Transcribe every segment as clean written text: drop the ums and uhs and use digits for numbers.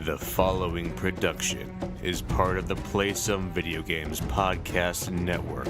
The following production is part of the Play Some Video Games podcast network.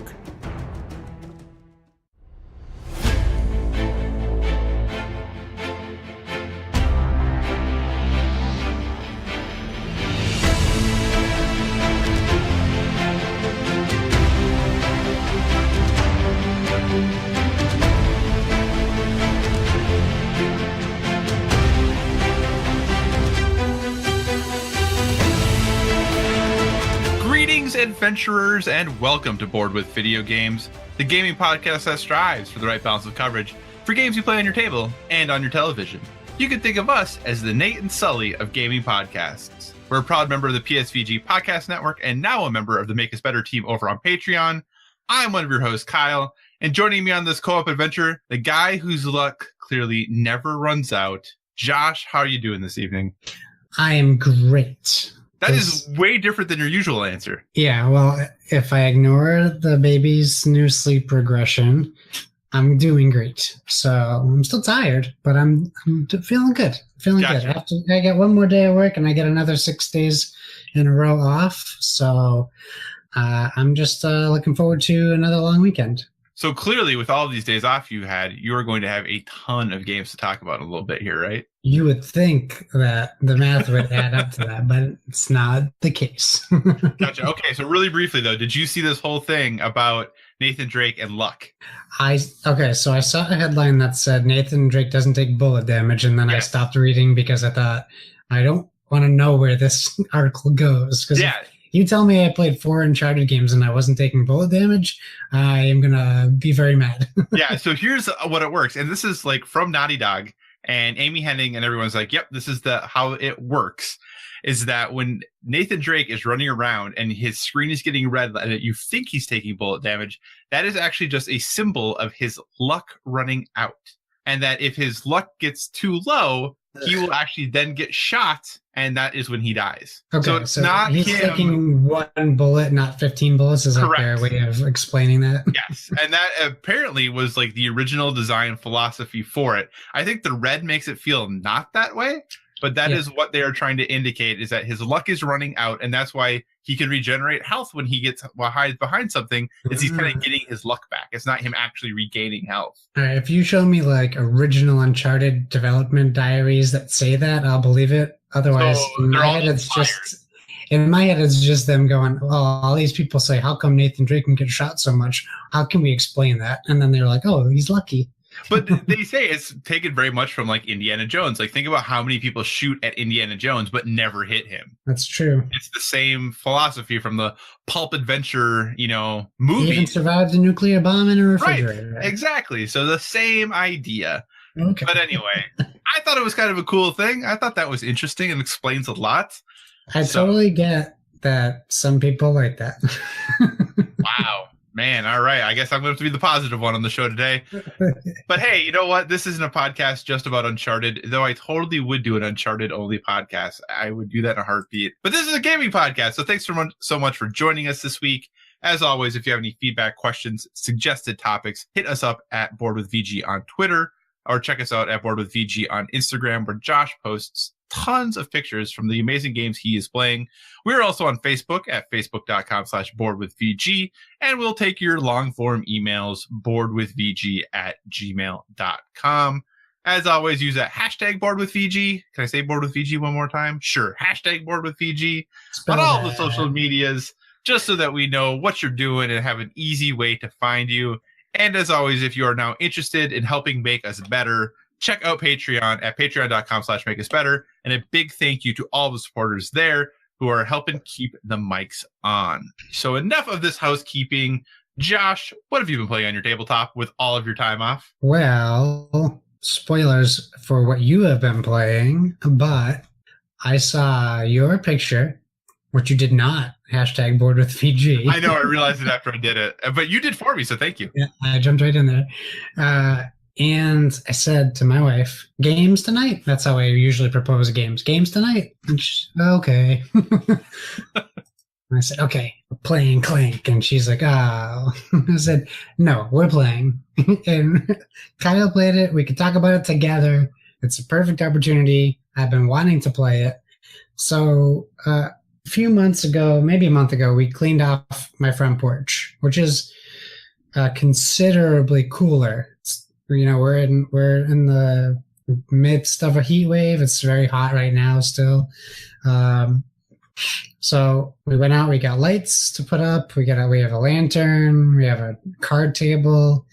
Adventurers, and welcome to Board with Video Games, the gaming podcast that strives for the right balance of coverage for games you play on your table and on your television. You can think of us as the Nate and Sully of gaming podcasts. We're a proud member of the PSVG Podcast Network and now a member of the Make Us Better team over on Patreon. I'm one of your hosts, Kyle, and joining me on this co-op adventure, the guy whose luck clearly never runs out. Josh, how are you doing this evening? I am great. That is way different than your usual answer. Yeah, well, if I ignore the baby's new sleep regression, I'm doing great. So I'm still tired, but I'm feeling good. Feeling good. I get one more day of work and I get another 6 days in a row off. So I'm just looking forward to another long weekend. So clearly, with all of these days off you had, you are going to have a ton of games to talk about in a little bit here, right? You would think that the math would add up to that, but it's not the case. Gotcha. Okay, so really briefly, though, did you see this whole thing about Nathan Drake and luck? So I saw a headline that said Nathan Drake doesn't take bullet damage, and then I stopped reading because I thought, I don't want to know where this article goes. Because you tell me I played 4 Uncharted games and I wasn't taking bullet damage, I am going to be very mad. Yeah, so here's what it works. And this is like from Naughty Dog and Amy Hennig, and everyone's like, yep, this is how it works. Is that when Nathan Drake is running around and his screen is getting red and you think he's taking bullet damage, that is actually just a symbol of his luck running out. And that if his luck gets too low, he will actually then get shot, and that is when he dies. Okay, so it's not he's taking 1 bullet, not 15 bullets. Is like their way of explaining that? Yes, and that apparently was like the original design philosophy for it. I think the red makes it feel not that way, but that is what they are trying to indicate, is that his luck is running out, and that's why he can regenerate health when he gets hides behind something, is he's kind of getting his luck back. It's not him actually regaining health. All right, if you show me like original Uncharted development diaries that say that, I'll believe it. Otherwise, in my head, it's just them going, oh, all these people say, how come Nathan Drake can get shot so much? How can we explain that? And then they're like, oh, he's lucky. But they say it's taken very much from like Indiana Jones. Like, think about how many people shoot at Indiana Jones but never hit him. That's true. It's the same philosophy from the pulp adventure, movie. He even survived a nuclear bomb in a refrigerator. Right, exactly. So the same idea. Okay. But anyway, I thought it was kind of a cool thing. I thought that was interesting and explains a lot. I totally get that some people like that. Wow. Man, all right. I guess I'm going to have to be the positive one on the show today. But hey, you know what? This isn't a podcast just about Uncharted, though I totally would do an Uncharted-only podcast. I would do that in a heartbeat. But this is a gaming podcast, so thanks so much for joining us this week. As always, if you have any feedback, questions, suggested topics, hit us up at Board with VG on Twitter, or check us out at Board with VG on Instagram, where Josh posts tons of pictures from the amazing games he is playing. We're also on Facebook at facebook.com/boardwithvg, and we'll take your long form emails, boardwithvg@gmail.com. As always, use that hashtag boardwithvg. Can I say boardwithvg one more time? Sure. Hashtag boardwithvg on all the social medias, just so that we know what you're doing and have an easy way to find you. And as always, if you are now interested in helping make us better, check out Patreon at patreon.com/makeusbetter. And a big thank you to all the supporters there who are helping keep the mics on. So enough of this housekeeping. Josh, what have you been playing on your tabletop with all of your time off? Well, spoilers for what you have been playing, but I saw your picture, which you did not. Hashtag Board with VG. I know, I realized it after I did it, but you did for me, so thank you. Yeah, I jumped right in there. And I said to my wife, games tonight? That's how I usually propose games. Games tonight? And okay. I said, okay, we're playing Clank. And she's like, oh. I said, no, we're playing. And Kyle played it. We could talk about it together. It's a perfect opportunity. I've been wanting to play it. So a few months ago, maybe a month ago, we cleaned off my front porch, which is considerably cooler. We're in the midst of a heat wave. It's very hot right now still. So we went out, we got lights to put up. We have a lantern, we have a card table.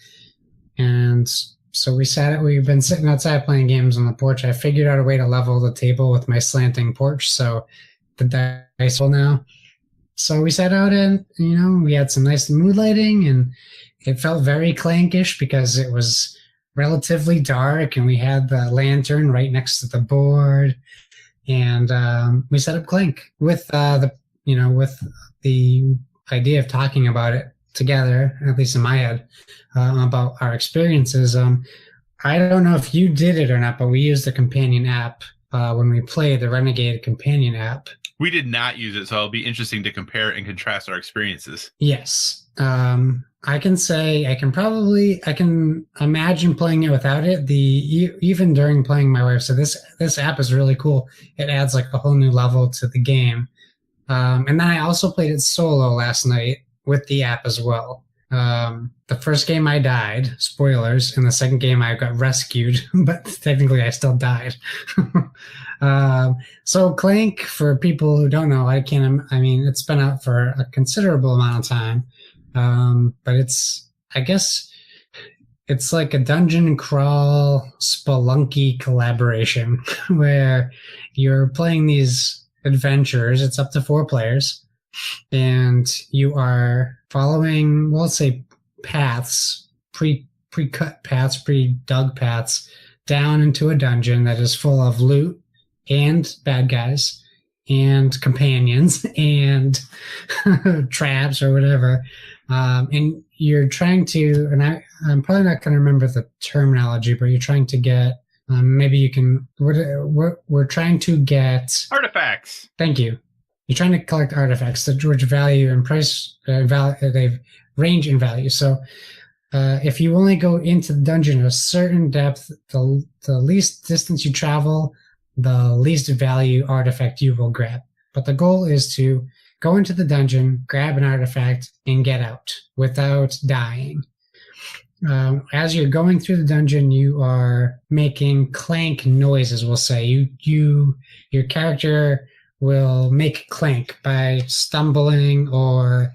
And so we've been sitting outside playing games on the porch. I figured out a way to level the table with my slanting porch. So the dice roll now. So we sat out and, we had some nice mood lighting, and it felt very Clankish because it was relatively dark and we had the lantern right next to the board. And we set up Clank with the idea of talking about it together, at least in my head, about our experiences. I don't know if you did it or not, but we used the companion app when we played, the Renegade companion app. We did not use it, so it'll be interesting to compare and contrast our experiences. Yes. I can imagine playing it without it. Even during playing my wife. So this app is really cool. It adds like a whole new level to the game. And then I also played it solo last night with the app as well. The first game I died, spoilers, and the second game I got rescued, but technically I still died. So Clank, for people who don't know, it's been out for a considerable amount of time. But I guess it's like a dungeon crawl Spelunky collaboration where you're playing these adventures. It's up to 4 players, and you are following, well, let's say paths, pre-cut paths, pre-dug paths down into a dungeon that is full of loot and bad guys and companions and traps or whatever. And you're trying to, and I'm probably not going to remember the terminology, but you're trying to get, maybe you can, we're trying to get artifacts. Thank you. You're trying to collect artifacts, which value and price, they range in value. So if you only go into the dungeon a certain depth, the least distance you travel, the least value artifact you will grab. But the goal is to go into the dungeon, grab an artifact, and get out without dying. As you're going through the dungeon, you are making clank noises, we'll say. Your character will make clank by stumbling or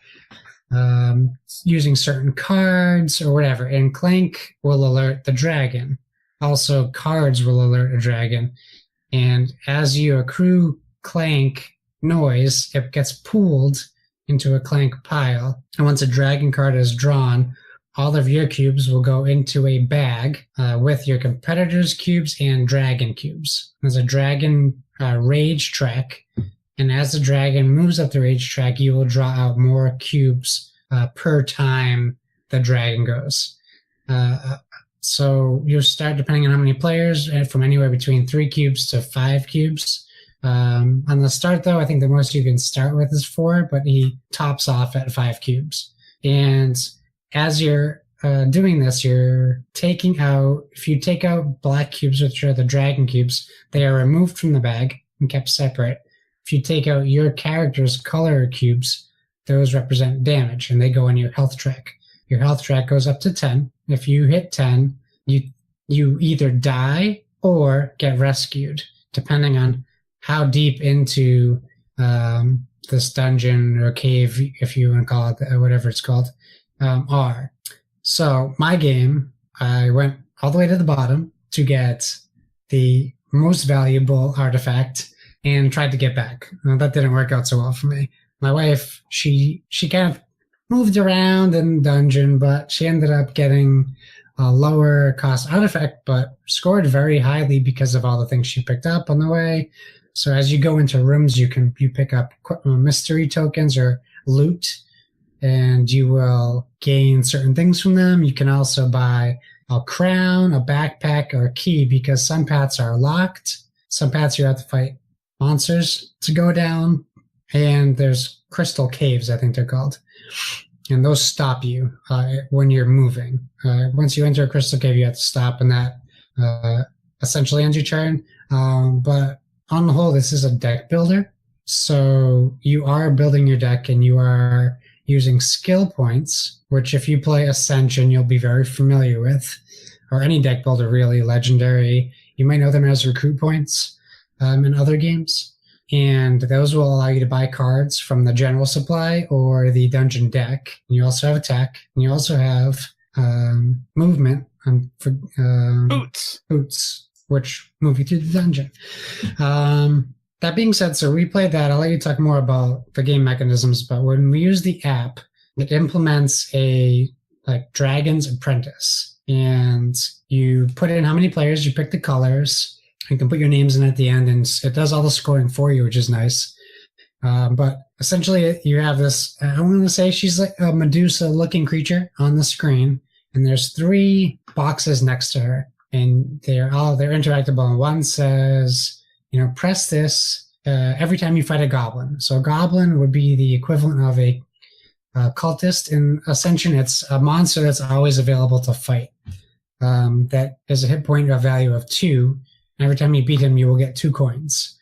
using certain cards or whatever. And clank will alert the dragon. Also, cards will alert a dragon. And as you accrue clank noise, it gets pooled into a clank pile. And once a dragon card is drawn, all of your cubes will go into a bag with your competitors' cubes and dragon cubes. There's a dragon rage track, and as the dragon moves up the rage track, you will draw out more cubes per time the dragon goes. So you'll start, depending on how many players, from anywhere between 3 cubes to 5 cubes. On the start, though, I think the most you can start with is 4, but he tops off at 5 cubes. And as you're doing this, you're taking out, if you take out black cubes, which are the dragon cubes, they are removed from the bag and kept separate. If you take out your character's color cubes, those represent damage, and they go in your health track. Your health track goes up to 10. If you hit 10, you either die or get rescued, depending on how deep into this dungeon or cave, if you want to call it, whatever it's called, are. So my game, I went all the way to the bottom to get the most valuable artifact and tried to get back. That didn't work out so well for me. My wife, she kind of moved around in the dungeon, but she ended up getting a lower cost artifact, but scored very highly because of all the things she picked up on the way. So as you go into rooms, you pick up mystery tokens or loot, and you will gain certain things from them. You can also buy a crown, a backpack, or a key, because some paths are locked. Some paths you have to fight monsters to go down, and there's crystal caves, I think they're called. And those stop you when you're moving. Once you enter a crystal cave, you have to stop, and that essentially ends your turn. But on the whole, this is a deck builder. So you are building your deck and you are using skill points, which if you play Ascension, you'll be very familiar with, or any deck builder really, Legendary. You might know them as recruit points in other games. And those will allow you to buy cards from the general supply or the dungeon deck. And you also have attack. And you also have movement. Boots, which move you through the dungeon. That being said, so we played that. I'll let you talk more about the game mechanisms, but when we use the app, it implements a Dragon's Apprentice. And you put in how many players, you pick the colors, you can put your names in at the end, and it does all the scoring for you, which is nice. But essentially, you have this, I want to say she's like a Medusa-looking creature on the screen, and there's 3 boxes next to her, and they're interactable. And one says, press this every time you fight a goblin. So a goblin would be the equivalent of a cultist in Ascension. It's a monster that's always available to fight. That is a hit point value of 2. Every time you beat him, you will get 2 coins.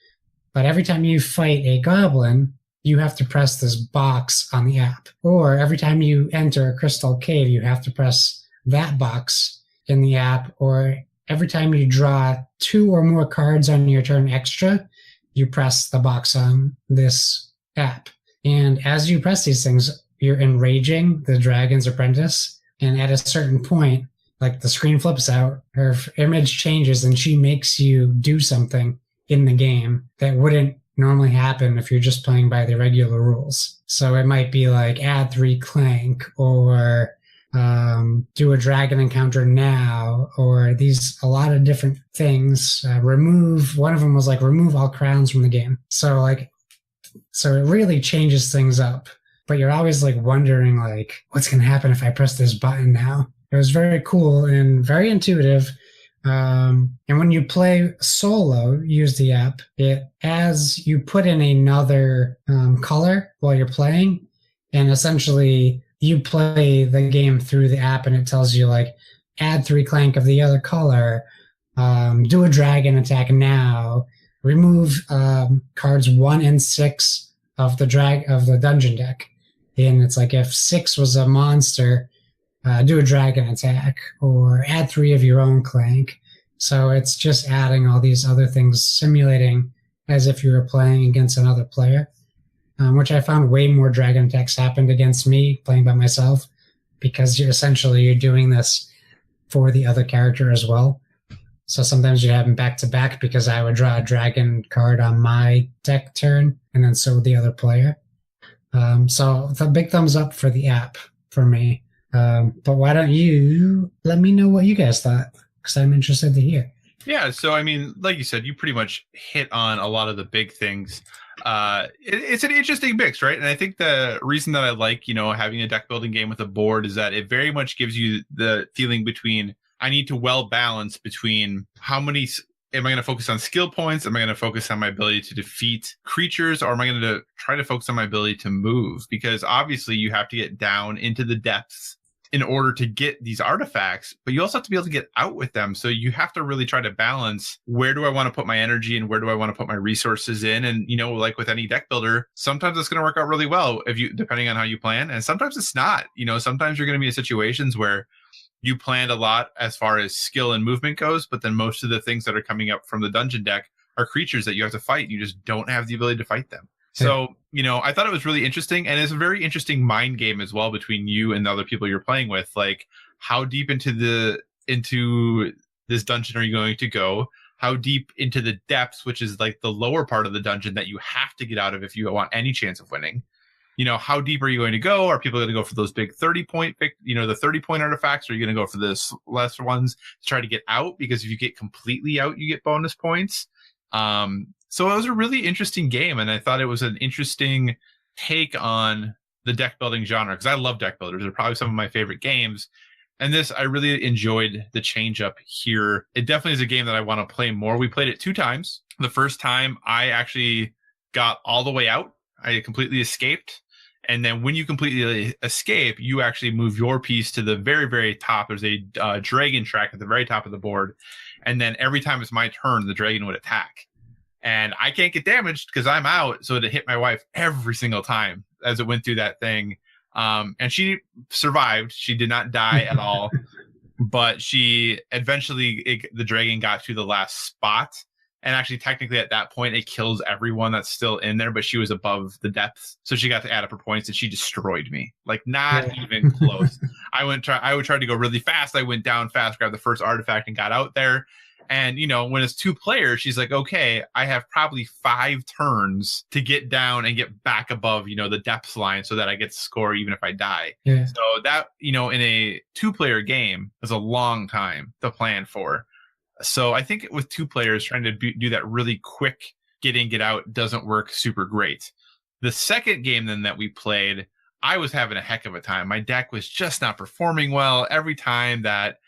But every time you fight a goblin, you have to press this box on the app. Or every time you enter a crystal cave, you have to press that box in the app. Or every time you draw 2 or more cards on your turn extra, you press the box on this app. And as you press these things, you're enraging the Dragon's Apprentice. And at a certain point, the screen flips out, her image changes, and she makes you do something in the game that wouldn't normally happen if you're just playing by the regular rules. So it might be add 3 Clank, or do a dragon encounter now, or a lot of different things. One of them was remove all crowns from the game. So it really changes things up. But you're always wondering what's going to happen if I press this button now? It was very cool and very intuitive. And when you play solo, use the app, as you put in another color while you're playing, and essentially you play the game through the app, and it tells you add 3 Clank of the other color, do a dragon attack now, remove cards 1 and 6 of the dungeon deck. And it's if 6 was a monster, do a dragon attack, or add 3 of your own Clank. So it's just adding all these other things, simulating as if you were playing against another player, which I found way more dragon attacks happened against me playing by myself, because you're doing this for the other character as well. So sometimes you'd have them back to back, because I would draw a dragon card on my deck turn, and then so would the other player. So the big thumbs up for the app for me. But why don't you let me know what you guys thought? Because I'm interested to hear. Yeah, so I mean, like you said, you pretty much hit on a lot of the big things. It's an interesting mix, right? And I think the reason that I like, having a deck building game with a board is that it very much gives you the feeling between, I need to well balance between how many, am I going to focus on skill points? Am I going to focus on my ability to defeat creatures? Or am I going to try to focus on my ability to move? Because obviously you have to get down into the depths in order to get these artifacts, but you also have to be able to get out with them. So you have to really try to balance, where do I want to put my energy and where do I want to put my resources in? And, like with any deck builder, sometimes it's going to work out really well depending on how you plan. And sometimes it's not, sometimes you're going to be in situations where you planned a lot as far as skill and movement goes, but then most of the things that are coming up from the dungeon deck are creatures that you have to fight. And you just don't have the ability to fight them. So, I thought it was really interesting, and it's a very interesting mind game as well between you and the other people you're playing with. How deep into this dungeon are you going to go? How deep into the depths, which is the lower part of the dungeon that you have to get out of if you want any chance of winning? How deep are you going to go? Are people going to go for those big 30-point, the 30-point artifacts? Or are you going to go for the lesser ones to try to get out? Because if you get completely out, you get bonus points. So it was a really interesting game, and I thought it was an interesting take on the deck building genre, because I love deck builders. They're probably some of my favorite games. And this, I really enjoyed the change up here. It definitely is a game that I want to play more. We played it 2 times. The first time I actually got all the way out. I completely escaped. And then when you completely escape, you actually move your piece to the very, very top. There's a dragon track at the very top of the board. And then every time it's my turn, the dragon would attack. and I can't get damaged because I'm out. So it hit my wife every single time as it went through that thing. And she survived. She did not die at all, but she eventually, the dragon got to the last spot. And actually, technically, at that point, it kills everyone that's still in there, but she was above the depths. So she got to add up her points, and she destroyed me. Like, not even close. I would try to go really fast. I went down fast, grabbed the first artifact, and got out there. And, you know, when it's 2 players, she's like, okay, I have probably 5 turns to get down and get back above, you know, the depths line so that I get to score even if I die. Yeah. So that, you know, in a 2-player game is a long time to plan for. So I think with 2 players, trying to do that really quick get in, get out doesn't work super great. The second game then that we played, I was having a heck of a time. My deck was just not performing well. Every time that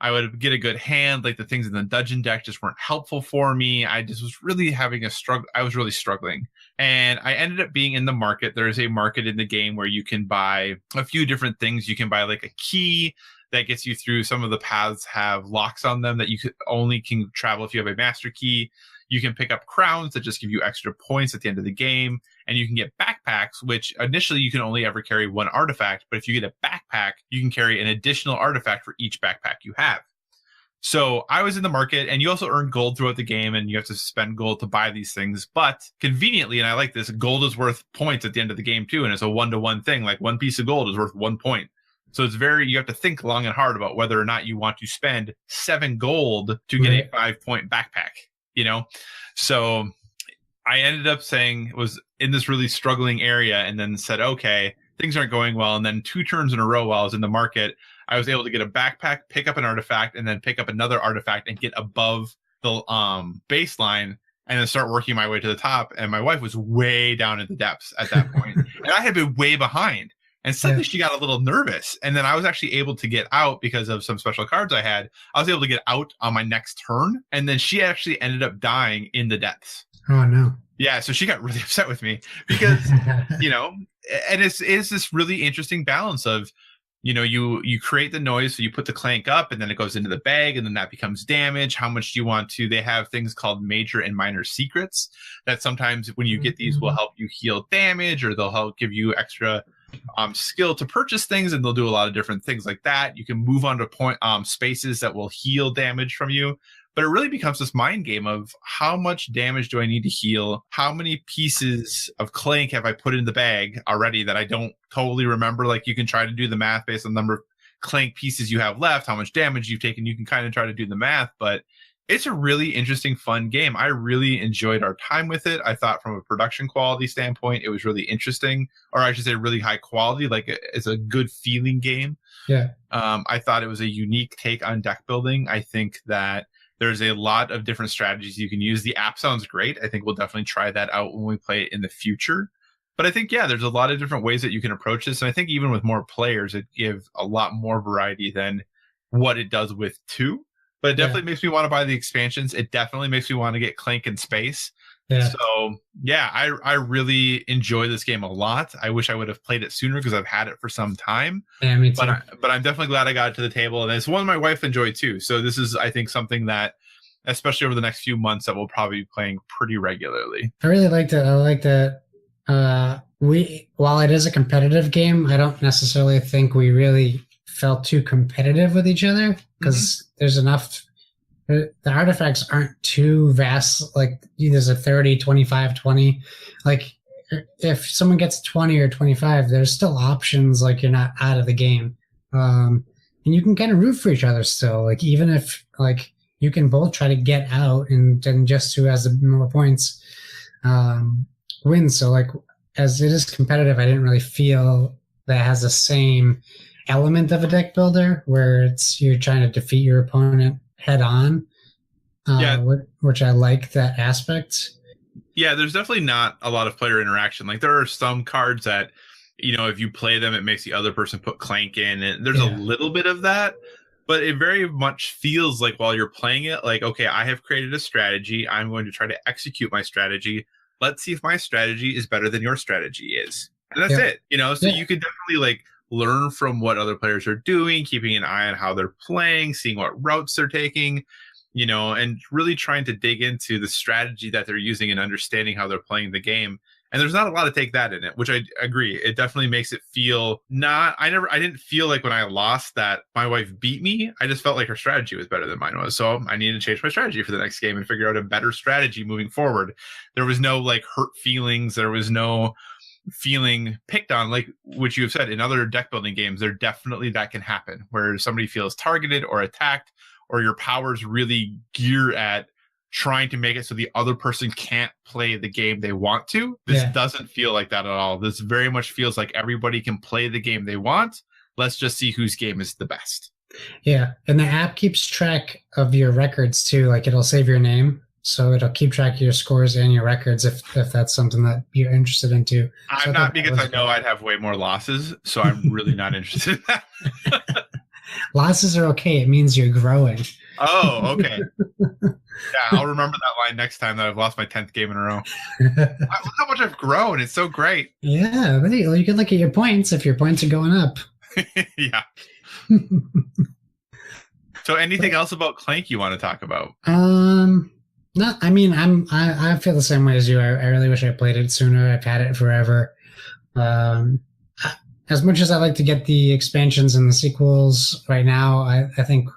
I would get a good hand, like the things in the dungeon deck just weren't helpful for me. I just was really having a struggle. I was really struggling. And I ended up being in the market. There's a market in the game where you can buy a few different things. You can buy like a key that gets you through. Some of the paths have locks on them that you only can travel if you have a master key. You can pick up crowns that just give you extra points at the end of the game. And you can get backpacks, which initially you can only ever carry 1 artifact. But if you get a backpack, you can carry an additional artifact for each backpack you have. So I was in the market, and you also earn gold throughout the game, and you have to spend gold to buy these things. But conveniently, and I like this, gold is worth points at the end of the game too. And it's a 1-to-1 thing. Like 1 piece of gold is worth 1 point. So it's you have to think long and hard about whether or not you want to spend 7 gold to get a 5-point backpack, you know? So I ended up was in this really struggling area, and then said, okay, things aren't going well. And then 2 turns in a row while I was in the market, I was able to get a backpack, pick up an artifact, and then pick up another artifact and get above the baseline, and then start working my way to the top. And my wife was way down in the depths at that point. And I had been way behind. And suddenly she got a little nervous. And then I was actually able to get out because of some special cards I had. I was able to get out on my next turn. And then she actually ended up dying in the depths. Oh, no. Yeah, so she got really upset with me because, you know, and it's this really interesting balance of, you know, you create the noise, so you put the clank up, and then it goes into the bag, and then that becomes damage. How much do you want to? They have things called major and minor secrets that sometimes when you get these will help you heal damage, or they'll help give you extra skill to purchase things, and they'll do a lot of different things like that. You can move on to spaces that will heal damage from you. But it really becomes this mind game of how much damage do I need to heal? How many pieces of clank have I put in the bag already that I don't totally remember? Like, you can try to do the math based on the number of clank pieces you have left, how much damage you've taken. You can kind of try to do the math, but it's a really interesting, fun game. I really enjoyed our time with it. I thought from a production quality standpoint, it was really interesting, or I should say really high quality. Like, it's a good feeling game. Yeah. I thought it was a unique take on deck building. I think that there's a lot of different strategies you can use. The app sounds great. I think we'll definitely try that out when we play it in the future. But I think, yeah, there's a lot of different ways that you can approach this. And I think even with more players, it gives a lot more variety than what it does with 2. But it definitely makes me want to buy the expansions. It definitely makes me want to get Clank in space. Yeah. So, yeah, I really enjoy this game a lot. I wish I would have played it sooner because I've had it for some time. Yeah, me too. But I'm definitely glad I got it to the table. And it's one my wife enjoyed too. So this is, I think, something that, especially over the next few months, that we'll probably be playing pretty regularly. I really liked it. I like that while it is a competitive game, I don't necessarily think we really felt too competitive with each other because there's enough. The artifacts aren't too vast. Like, there's a 30, 25, 20. Like, if someone gets 20 or 25, there's still options. Like, you're not out of the game. And you can kind of root for each other still. Like, even if, like, you can both try to get out, and then just who has the more points wins. So, like, as it is competitive, I didn't really feel that has the same element of a deck builder where you're trying to defeat your opponent head on, which I like that aspect. Yeah, there's definitely not a lot of player interaction. Like, there are some cards that, you know, if you play them, it makes the other person put Clank in, and there's a little bit of that, but it very much feels like while you're playing it, like, okay, I have created a strategy. I'm going to try to execute my strategy. Let's see if my strategy is better than your strategy is. And that's it, you know? So you can definitely, like, learn from what other players are doing, keeping an eye on how they're playing, seeing what routes they're taking. and really trying to dig into the strategy that they're using and understanding how they're playing the game. And there's not a lot to take that in it, which I agree. It definitely makes it feel I didn't feel like when I lost that my wife beat me. I just felt like her strategy was better than mine was. So I needed to change my strategy for the next game and figure out a better strategy moving forward. There was no like hurt feelings. There was no feeling picked on, like what you have said in other deck building games. There definitely that can happen where somebody feels targeted or attacked, or your powers really gear at trying to make it so the other person can't play the game they want to. This doesn't feel like that at all. This very much feels like everybody can play the game they want. Let's just see whose game is the best. Yeah. And the app keeps track of your records too. Like it'll save your name. So it'll keep track of your scores and your records if that's something that you're interested in too. I'm not, because I know I'd have way more losses. So I'm really not interested in that. Losses are okay. It means you're growing. Oh, okay. Yeah, I'll remember that line next time that I've lost my 10th game in a row. Look how much I've grown. It's so great. Yeah, you can look at your points if your points are going up. Yeah. So anything else about Clank you want to talk about? No, I mean, I feel the same way as you. I really wish I played it sooner. I've had it forever. As much as I like to get the expansions and the sequels right now, I think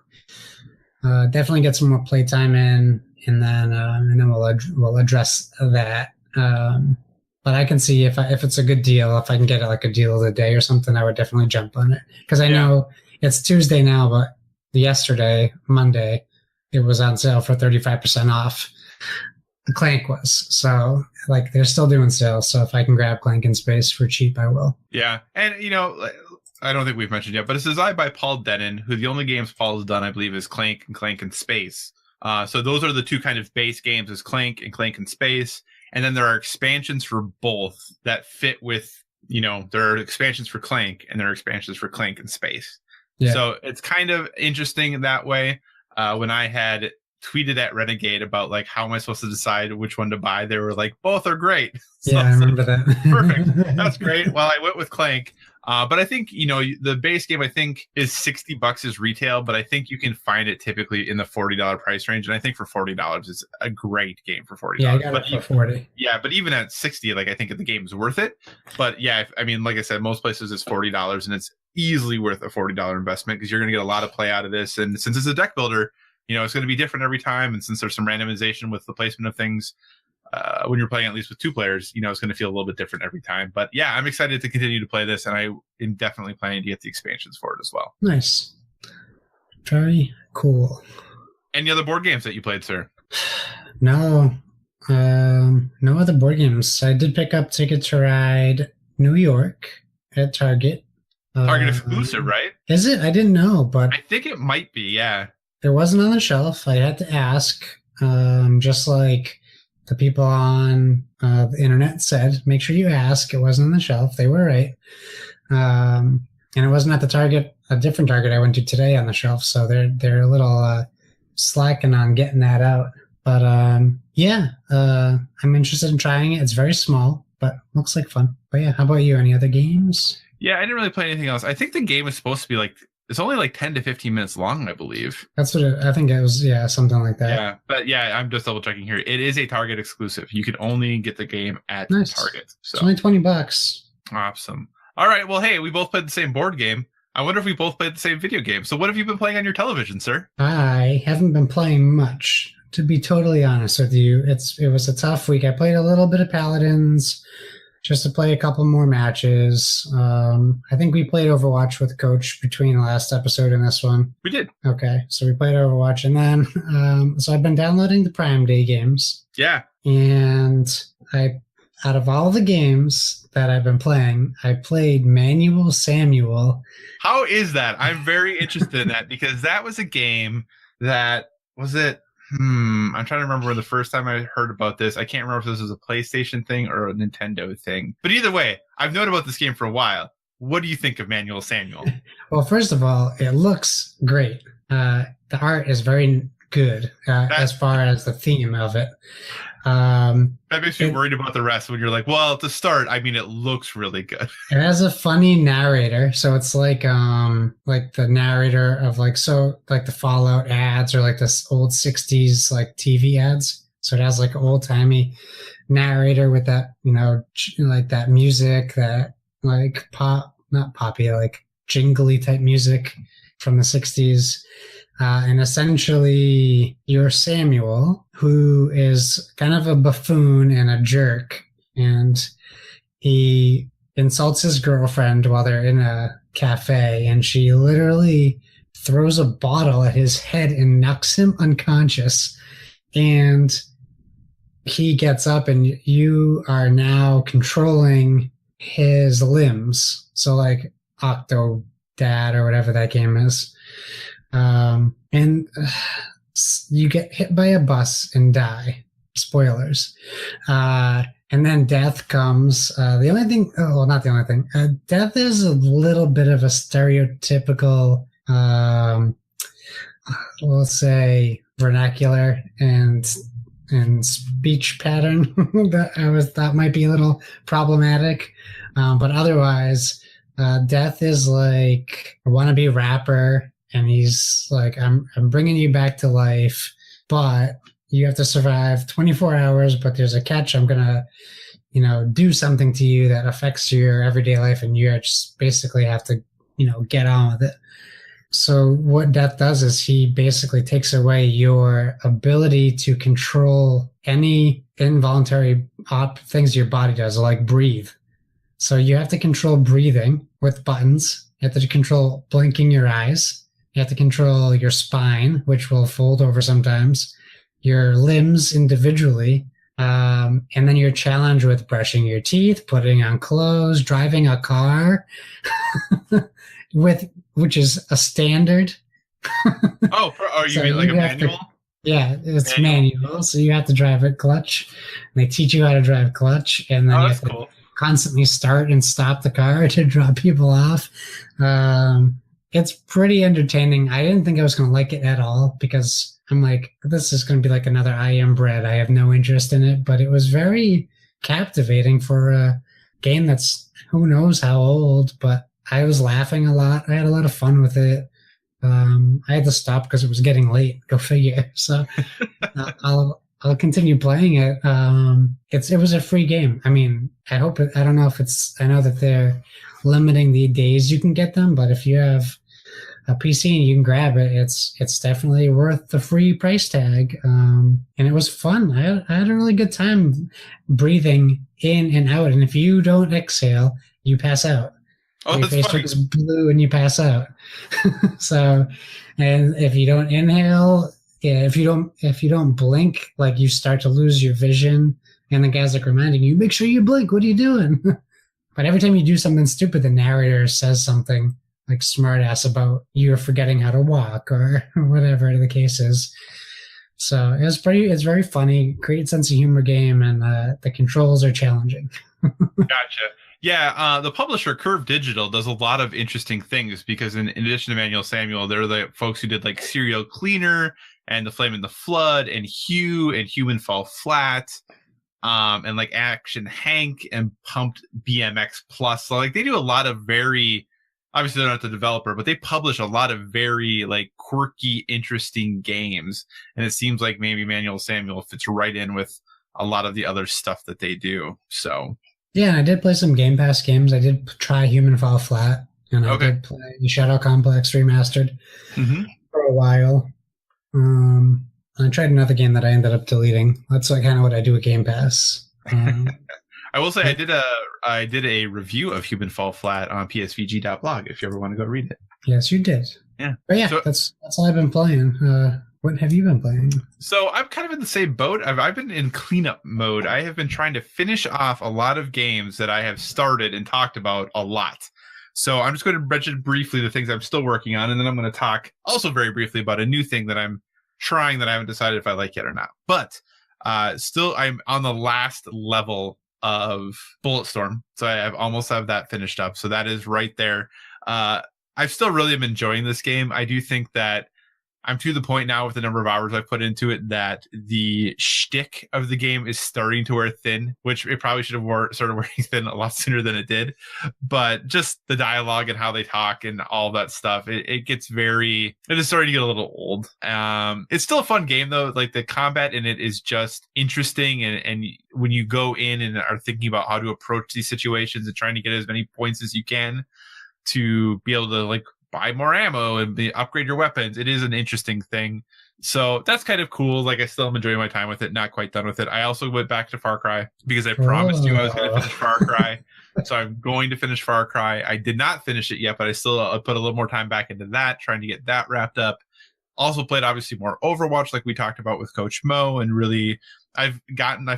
definitely get some more playtime in, and then we'll address that. But I can see if it's a good deal, if I can get it like a deal of the day or something, I would definitely jump on it, because I know it's Tuesday now, but yesterday, Monday, it was on sale for 35% off. The Clank was. So like they're still doing sales. So if I can grab Clank in space for cheap, I will. Yeah. And I don't think we've mentioned yet, but it's designed by Paul Dennen, who the only games Paul has done, I believe, is Clank and Clank in Space. So those are the two kind of base games, is Clank and Clank in Space. And then there are expansions for both that fit with, there are expansions for Clank and there are expansions for Clank in Space. Yeah. So it's kind of interesting in that way. When I had tweeted at Renegade about like how am I supposed to decide which one to buy, they were like, both are great. So yeah, I remember that. Perfect. That's great. Well, I went with Clank. But I think, the base game, I think, is $60 is retail, but I think you can find it typically in the $40 price range. And I think for $40, it's a great game for $40. Yeah, I got it for $40. Yeah, but even at $60, like I think the game is worth it. But yeah, like I said, most places it's $40 and it's easily worth a $40 investment because you're going to get a lot of play out of this. And since it's a deck builder, it's going to be different every time. And since there's some randomization with the placement of things, when you're playing at least with two players, it's going to feel a little bit different every time. But yeah, I'm excited to continue to play this, and I am definitely planning to get the expansions for it as well. Nice. Very cool. Any other board games that you played, sir? No. No other board games. I did pick up Ticket to Ride New York at Target. Target exclusive, right? Is it? I didn't know, but I think it might be, yeah. It wasn't on the shelf. I had to ask. Just like the people on the internet said, make sure you ask. It wasn't on the shelf. They were right. And it wasn't at the Target, a different Target I went to today on the shelf. So they're a little slacking on getting that out. But I'm interested in trying it. It's very small, but looks like fun. But yeah, how about you? Any other games? Yeah, I didn't really play anything else. I think the game is supposed to be like, it's only like 10 to 15 minutes long, I believe. That's what I think it was. Yeah, something like that. Yeah, but yeah, I'm just double checking here. It is a Target exclusive. You can only get the game at Target. So. It's only $20. Awesome. All right. Well, hey, we both played the same board game. I wonder if we both played the same video game. So what have you been playing on your television, sir? I haven't been playing much, to be totally honest with you. It was a tough week. I played a little bit of Paladins, just to play a couple more matches. I think we played Overwatch with Coach between the last episode and this one. We did. Okay, so we played Overwatch. And then, so I've been downloading the Prime Day games. Yeah. And out of all the games that I've been playing, I played Manual Samuel. How is that? I'm very interested in that because that was a game that, was it? I'm trying to remember the first time I heard about this. I can't remember if this was a PlayStation thing or a Nintendo thing. But either way, I've known about this game for a while. What do you think of Manual Samuel? Well, first of all, it looks great. The art is very good as far as the theme of it. That makes me worried about the rest when you're like, well, to start, I mean, it looks really good. It has a funny narrator, so it's like the narrator of like the Fallout ads or like this old 60s like TV ads. So it has like an old-timey narrator with that, like that music, that like not poppy, like jingly type music from the 60s. And essentially, you're Samuel, who is kind of a buffoon and a jerk. And he insults his girlfriend while they're in a cafe. And she literally throws a bottle at his head and knocks him unconscious. And he gets up, and you are now controlling his limbs. So like Octo Dad or whatever that game is. And you get hit by a bus and die. Spoilers. And then death comes. The only thing, not the only thing. Death is a little bit of a stereotypical, we'll say, vernacular and speech pattern that I thought might be a little problematic. But otherwise, Death is like a wannabe rapper. And he's like, I'm bringing you back to life, but you have to survive 24 hours, but there's a catch. I'm going to, do something to you that affects your everyday life. And you just basically have to, get on with it. So what Death does is he basically takes away your ability to control any involuntary things your body does, like breathe. So you have to control breathing with buttons. You have to control blinking your eyes. You have to control your spine, which will fold over sometimes, your limbs individually, and then you're challenged with brushing your teeth, putting on clothes, driving a car, which is a standard. You mean like a manual? It's manual, so you have to drive it clutch. And they teach you how to drive clutch, and then you have to constantly start and stop the car to drop people off. It's pretty entertaining. I didn't think I was going to like it at all because I'm like, this is going to be like another I Am Bread. I have no interest in it, but it was very captivating for a game that's who knows how old, but I was laughing a lot. I had a lot of fun with it. I had to stop because it was getting late. Go figure. So I'll continue playing it. It was a free game. I mean, I know that they're limiting the days you can get them, but if you have a PC and you can grab it, it's definitely worth the free price tag. And it was fun. I had a really good time breathing in and out. And if you don't exhale, you pass out. Your face turns blue and you pass out. So, and if you don't inhale, if you don't blink, like you start to lose your vision. And the guy's like reminding you, make sure you blink. What are you doing? But every time you do something stupid, the narrator says something like smart ass about you're forgetting how to walk or whatever the case is. So it's very funny, great sense of humor game, and the controls are challenging. Gotcha. Yeah, the publisher Curve Digital does a lot of interesting things because in addition to Manuel Samuel, they're the folks who did like Serial Cleaner and The Flame in the Flood and Hue and Human Fall Flat. And like Action Hank and Pumped BMX Plus. So like they do a lot of very, obviously they're not the developer, but they publish a lot of very like quirky, interesting games. And it seems like maybe Manuel Samuel fits right in with a lot of the other stuff that they do. So yeah, I did play some Game Pass games. I did try Human Fall Flat, and I did play Shadow Complex Remastered for a while. I tried another game that I ended up deleting. That's like kind of what I do with Game Pass. I will say I did a review of Human Fall Flat on psvg.blog if you ever want to go read it. Yes, you did. Yeah. But yeah, so, that's all I've been playing. What have you been playing? So I'm kind of in the same boat. I've been in cleanup mode. I have been trying to finish off a lot of games that I have started and talked about a lot. So I'm just going to mention briefly the things I'm still working on, and then I'm going to talk also very briefly about a new thing that I'm trying that I haven't decided if I like yet or not. But still, I'm on the last level of Bulletstorm. So I've almost have that finished up. So that is right there. I still really am enjoying this game. I do think that I'm to the point now with the number of hours I've put into it that the shtick of the game is starting to wear thin, which it probably should have started wearing thin a lot sooner than it did. But just the dialogue and how they talk and all that stuff, it is starting to get a little old. It's still a fun game though. Like the combat in it is just interesting, and when you go in and are thinking about how to approach these situations and trying to get as many points as you can to be able to like buy more ammo and upgrade your weapons, it is an interesting thing. So that's kind of cool. Like I still am enjoying my time with it, not quite done with it. I also went back to Far Cry because I promised you I was going to finish Far Cry. So I'm going to finish Far Cry. I did not finish it yet, but I still put a little more time back into that, trying to get that wrapped up. Also played obviously more Overwatch like we talked about with Coach Mo, and really I've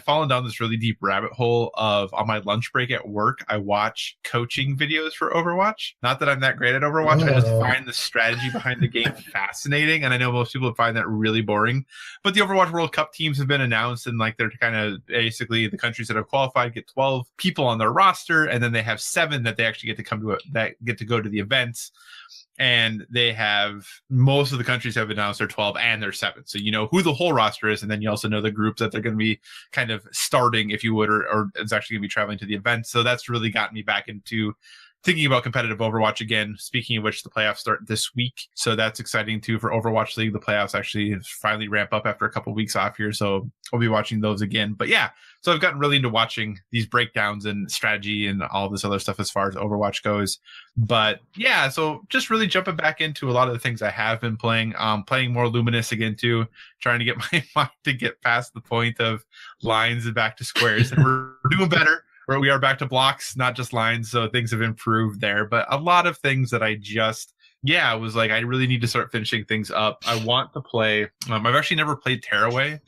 fallen down this really deep rabbit hole of on my lunch break at work, I watch coaching videos for Overwatch. Not that I'm that great at Overwatch. I just find the strategy behind the game fascinating. And I know most people find that really boring, but the Overwatch World Cup teams have been announced, and like they're kind of basically the countries that have qualified get 12 people on their roster. And then they have 7 that they actually get to go to the events. And they have, most of the countries have announced their 12 and their 7. So you know who the whole roster is, and then you also know the groups that they're going to be kind of starting, if you would, or it's actually going to be traveling to the event. So that's really gotten me back into thinking about competitive Overwatch again. Speaking of which, the playoffs start this week. So that's exciting too for Overwatch League. The playoffs actually finally ramp up after a couple of weeks off here. So I'll be watching those again. But yeah, so I've gotten really into watching these breakdowns and strategy and all this other stuff as far as Overwatch goes. But yeah, so just really jumping back into a lot of the things I have been playing. Playing more Luminous again too, trying to get my mind to get past the point of lines and back to squares. And we're doing better. We are back to blocks, not just lines, so things have improved there. But a lot of things that I was like, I really need to start finishing things up. I want to play. I've actually never played Tearaway,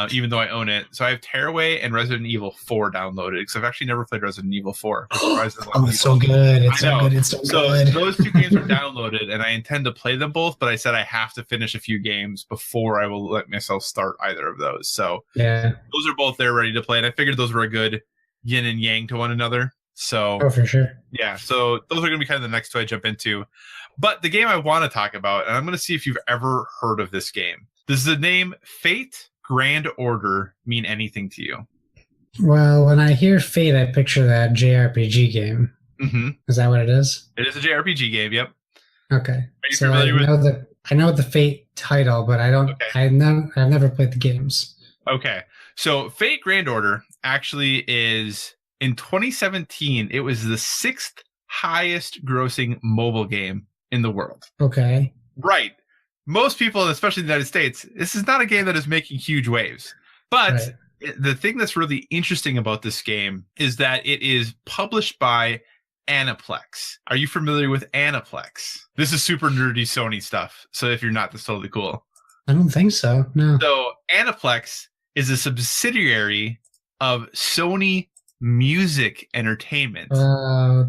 even though I own it. So I have Tearaway and Resident Evil 4 downloaded because I've actually never played Resident Evil 4. It's so good. It's so good. It's so good. Those 2 games are downloaded, and I intend to play them both, but I said I have to finish a few games before I will let myself start either of those. So yeah, those are both there ready to play, and I figured those were a good yin and yang to one another. So for sure. Yeah, so those are going to be kind of the next 2 I jump into. But the game I want to talk about, and I'm going to see if you've ever heard of this game. Does the name Fate Grand Order mean anything to you? Well, when I hear Fate, I picture that JRPG game. Mm-hmm. Is that what it is? It is a JRPG game, yep. Okay. Are you familiar with I know the Fate title, but I don't. Okay. I've never played the games. Okay. So Fate Grand Order actually is, in 2017, it was the 6th highest grossing mobile game in the world. Okay. Right. Most people, especially in the United States, this is not a game that is making huge waves. But the thing that's really interesting about this game is that it is published by Aniplex. Are you familiar with Aniplex? This is super nerdy Sony stuff. So if you're not, that's totally cool. I don't think so. No. So Aniplex is a subsidiary of Sony Music Entertainment.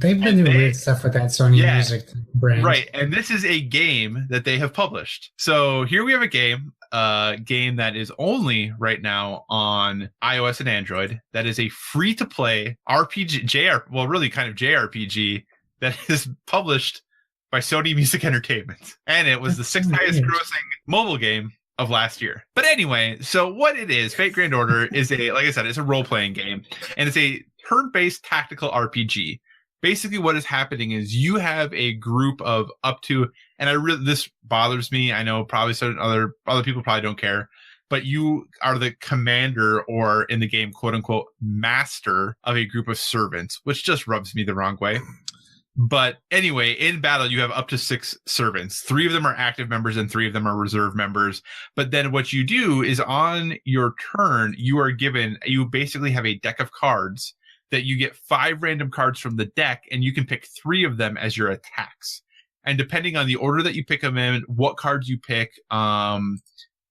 They've been doing weird stuff with that Sony Music brand. Right, and this is a game that they have published. So here we have a game that is only right now on iOS and Android. That is a free-to-play RPG, really kind of JRPG that is published by Sony Music Entertainment. And it was the 6th highest grossing mobile game of last year. But anyway, so what it is, Fate Grand Order is like I said, it's a role-playing game, and it's a turn-based tactical RPG. Basically what is happening is you have a group of up to, and this bothers me, I know probably certain other people probably don't care, but you are the commander, or in the game, quote unquote, master of a group of servants, which just rubs me the wrong way. But anyway, in battle, you have up to 6 servants. 3 of them are active members and 3 of them are reserve members. But then what you do is on your turn, you basically have a deck of cards that you get 5 random cards from the deck, and you can pick 3 of them as your attacks. And depending on the order that you pick them in, what cards you pick,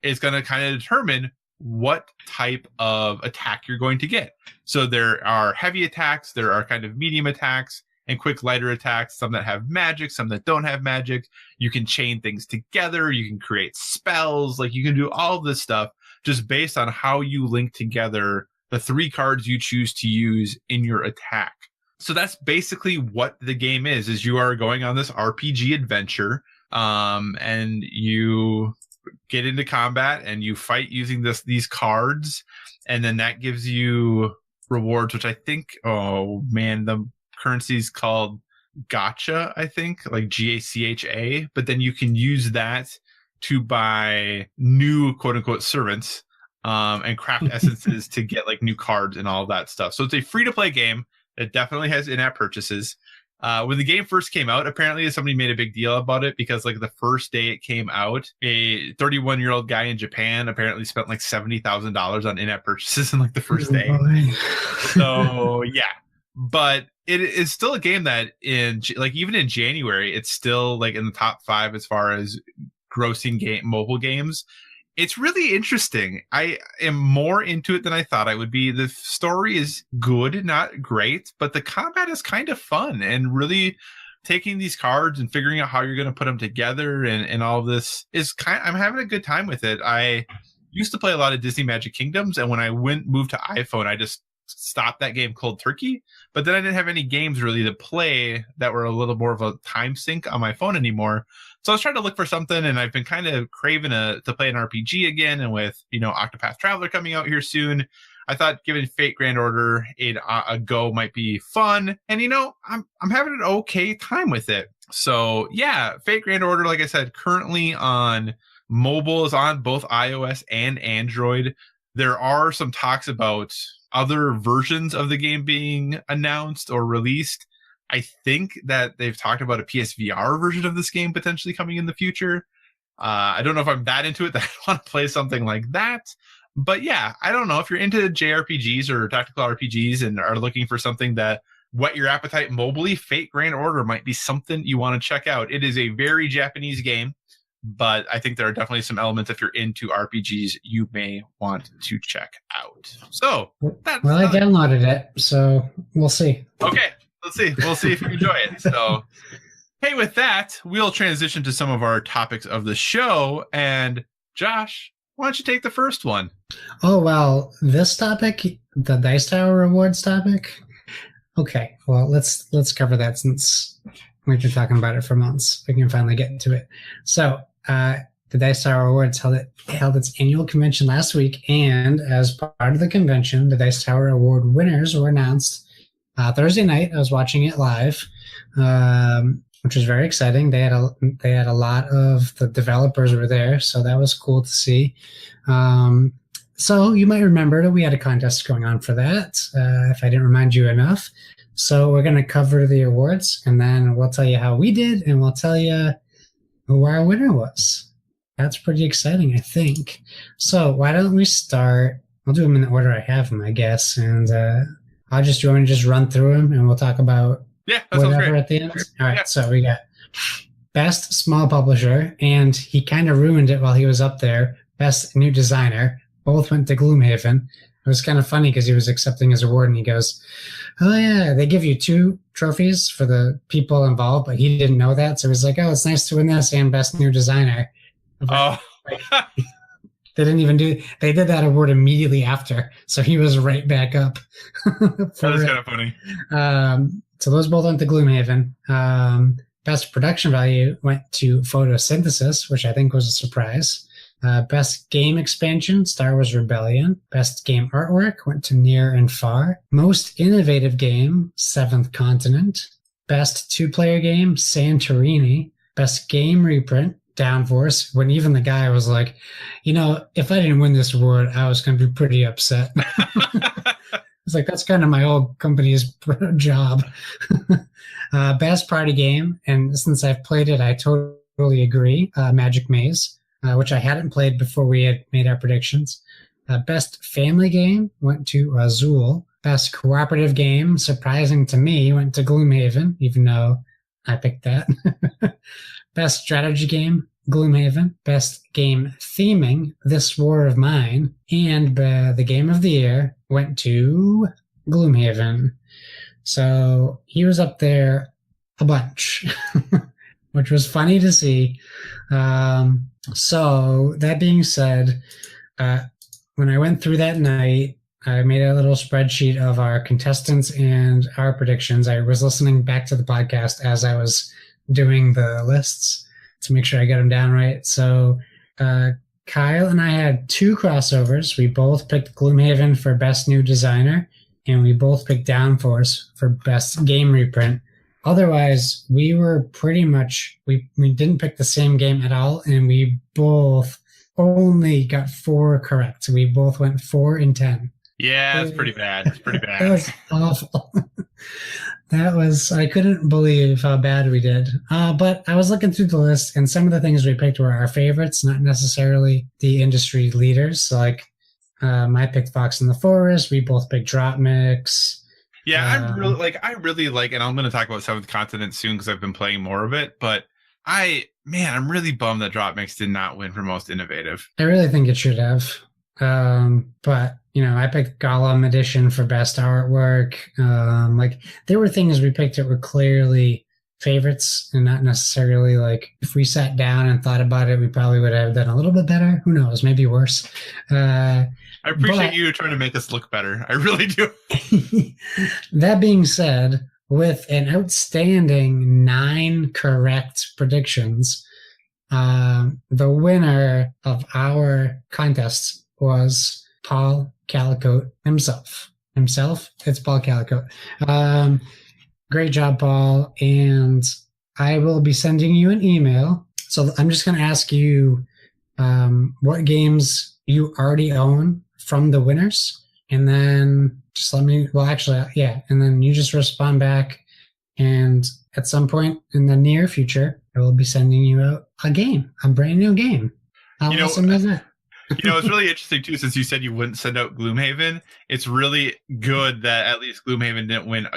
is going to kind of determine what type of attack you're going to get. So there are heavy attacks, there are kind of medium attacks, and quick lighter attacks, some that have magic, some that don't have magic. You can chain things together, you can create spells, like you can do all this stuff just based on how you link together the 3 cards you choose to use in your attack. So that's basically what the game is you are going on this RPG adventure and you get into combat and you fight using these cards, and then that gives you rewards, which I think, the currency's called gacha, I think, like GACHA, but then you can use that to buy new quote unquote servants and craft essences to get like new cards and all of that stuff. So it's a free to play game that definitely has in-app purchases. When the game first came out, apparently somebody made a big deal about it because like the first day it came out, a 31-year-old guy in Japan apparently spent like $70,000 on in-app purchases in like the first day. So yeah, but it is still a game that even in January, it's still like in the top 5 as far as grossing mobile games. It's really interesting. I am more into it than I thought I would be. The story is good, not great, but the combat is kind of fun, and really taking these cards and figuring out how you're going to put them together and all of this is I'm having a good time with it. I used to play a lot of Disney Magic Kingdoms, and when I moved to iPhone, I just stopped that game cold turkey. But then I didn't have any games really to play that were a little more of a time sink on my phone anymore. So I was trying to look for something, and I've been kind of craving to play an RPG again. And with, Octopath Traveler coming out here soon, I thought giving Fate Grand Order a go might be fun. And, I'm having an okay time with it. So, yeah, Fate Grand Order, like I said, currently on mobile, is on both iOS and Android. There are some talks about other versions of the game being announced or released. I think that they've talked about a PSVR version of this game potentially coming in the future. I don't know if I'm that into it that I want to play something like that. But yeah, I don't know. If you're into JRPGs or tactical RPGs and are looking for something that whet your appetite mobily, Fate Grand Order might be something you want to check out. It is a very Japanese game, but I think there are definitely some elements, if you're into RPGs, you may want to check out. So that's I downloaded it, so we'll see. Okay. Let's see. We'll see if you enjoy it. So, hey, with that, we'll transition to some of our topics of the show. And Josh, why don't you take the first one? Oh, well, this topic, the Dice Tower Rewards topic. Okay, well, let's cover that since we've been talking about it for months. We can finally get into it. So, the Dice Tower Awards held its annual convention last week, and as part of the convention, the Dice Tower Award winners were announced Thursday night. I was watching it live, which was very exciting. They had a lot of the developers were there, so that was cool to see. So you might remember that we had a contest going on for that, if I didn't remind you enough. So we're going to cover the awards, and then we'll tell you how we did, and we'll tell you who our winner was. That's pretty exciting, I think. So why don't we start? I'll do them in the order I have them, I guess, and you want to just run through them, and we'll talk about whatever at the end? All right, So we got Best Small Publisher, and he kind of ruined it while he was up there. Best New Designer. Both went to Gloomhaven. It was kind of funny because he was accepting his award, and he goes, oh, yeah, they give you 2 trophies for the people involved, but he didn't know that. So he was like, oh, it's nice to win this and Best New Designer. Oh. They didn't even they did that award immediately after. So he was right back up. That is kind of funny. So those both went to Gloomhaven. Best production value went to Photosynthesis, which I think was a surprise. Best game expansion, Star Wars Rebellion. Best game artwork went to Near and Far. Most innovative game, Seventh Continent. Best 2-player game, Santorini. Best game reprint, Downforce, when even the guy was like, if I didn't win this award, I was going to be pretty upset. It's like, that's kind of my old company's job. Best party game, and since I've played it, I totally agree. Magic Maze, which I hadn't played before we had made our predictions. Best family game went to Azul. Best cooperative game, surprising to me, went to Gloomhaven, even though I picked that. Best strategy game, Gloomhaven. Best game theming, This War of Mine. And the game of the year went to Gloomhaven. So he was up there a bunch, which was funny to see. So that being said, when I went through that night, I made a little spreadsheet of our contestants and our predictions. I was listening back to the podcast as I was doing the lists to make sure I get them down right. So Kyle and I had 2 crossovers. We both picked Gloomhaven for best new designer, and we both picked Downforce for best game reprint. Otherwise, we were pretty much, we didn't pick the same game at all, and we both only got 4 correct. We both went 4 and 10. Yeah, that's pretty bad. It's pretty bad. That was awful. I couldn't believe how bad we did. But I was looking through the list, and some of the things we picked were our favorites, not necessarily the industry leaders. So like, I picked Fox in the Forest. We both picked Drop Mix. Yeah, I really like, and I'm going to talk about Seventh Continent soon because I've been playing more of it. But I'm really bummed that Drop Mix did not win for most innovative. I really think it should have. But I picked Gollum Edition for best artwork. Like there were things we picked that were clearly favorites and not necessarily like if we sat down and thought about it, we probably would have done a little bit better. Who knows? Maybe worse. I appreciate you trying to make us look better. I really do. That being said, with an outstanding 9 correct predictions, the winner of our contest was Paul Calicote himself. It's Paul Calicote. Great job, Paul. And I will be sending you an email. So I'm just going to ask you what games you already own from the winners, and then just let me, and then you just respond back, and at some point in the near future, I will be sending you out a brand new game. How awesome is that? It's really interesting too, since you said you wouldn't send out Gloomhaven. It's really good that at least Gloomhaven didn't win.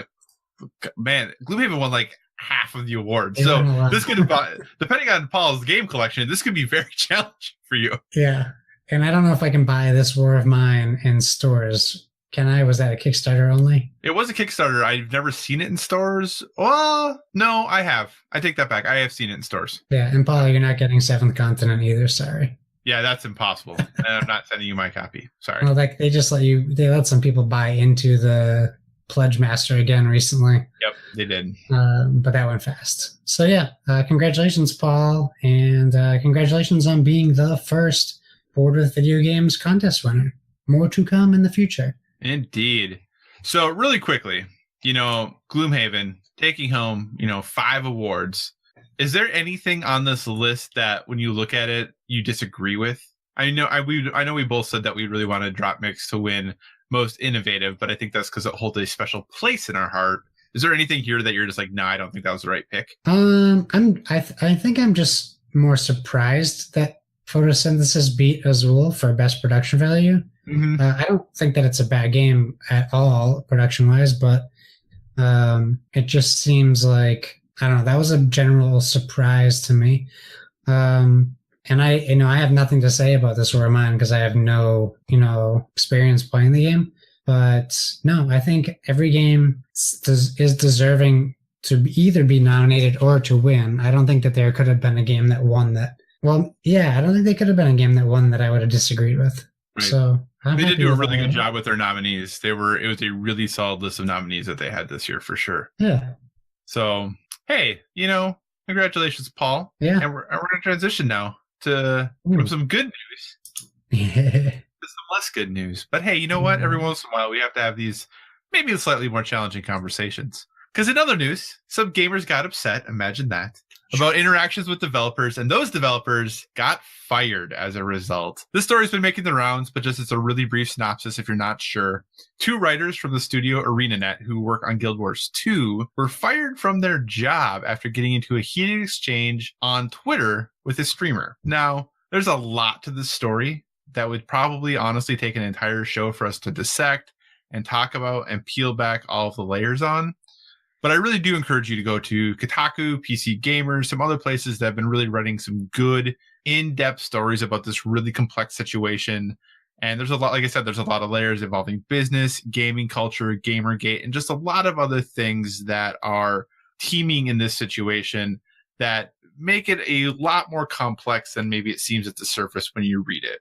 Gloomhaven won like half of the awards. So this could, depending on Paul's game collection, this could be very challenging for you. Yeah. And I don't know if I can buy This War of Mine in stores. Can I? Was that a Kickstarter only? It was a Kickstarter. I've never seen it in stores. Well, no, I have. I take that back. I have seen it in stores. Yeah, and Paul, you're not getting Seventh Continent either. Sorry. Yeah, that's impossible. And I'm not sending you my copy. Sorry. Well, like they let some people buy into the Pledge Master again recently. Yep, they did. But that went fast. So yeah, congratulations, Paul, and congratulations on being the first Board with Video Games contest winner. More to come in the future. Indeed. So really quickly, Gloomhaven taking home, 5 awards. Is there anything on this list that when you look at it, you disagree with? I know we both said that we really wanted Drop Mix to win most innovative, but I think that's because it holds a special place in our heart. Is there anything here that you're just like, I don't think that was the right pick? I think I'm just more surprised that Photosynthesis beat Azul for best production value. Mm-hmm. I don't think that it's a bad game at all, production-wise, but it just seems like, I don't know, that was a general surprise to me. And I have nothing to say about This War of Mine because I have no, experience playing the game. But no, I think every game is deserving to either be nominated or to win. I don't think that there could have been a game that won that. Well, yeah, I don't think they could have been a game that won that I would have disagreed with. Right. So they did do a really good job with their nominees. It was a really solid list of nominees that they had this year for sure. Yeah. So, hey, congratulations, Paul. Yeah. And we're going to transition now to some good news. Yeah. Some less good news. But hey, you know what? Every once in a while, we have to have these maybe slightly more challenging conversations. Because in other news, some gamers got upset, imagine that, about interactions with developers, and those developers got fired as a result. This story's been making the rounds, but just as a really brief synopsis if you're not sure. 2 writers from the studio ArenaNet who work on Guild Wars 2 were fired from their job after getting into a heated exchange on Twitter with a streamer. Now, there's a lot to this story that would probably honestly take an entire show for us to dissect and talk about and peel back all of the layers on. But I really do encourage you to go to Kotaku, PC Gamer, some other places that have been really writing some good, in-depth stories about this really complex situation. And there's a lot, like I said, there's a lot of layers involving business, gaming culture, Gamergate, and just a lot of other things that are teaming in this situation that make it a lot more complex than maybe it seems at the surface when you read it.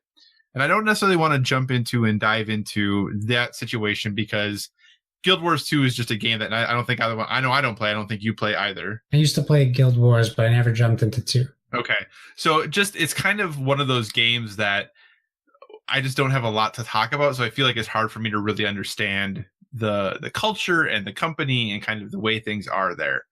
And I don't necessarily want to jump into and dive into that situation because Guild Wars 2 is just a game that I don't think either one. I know I don't play. I don't think you play either. I used to play Guild Wars, but I never jumped into 2. Okay. So it's kind of one of those games that I just don't have a lot to talk about. So I feel like it's hard for me to really understand the culture and the company and kind of the way things are there.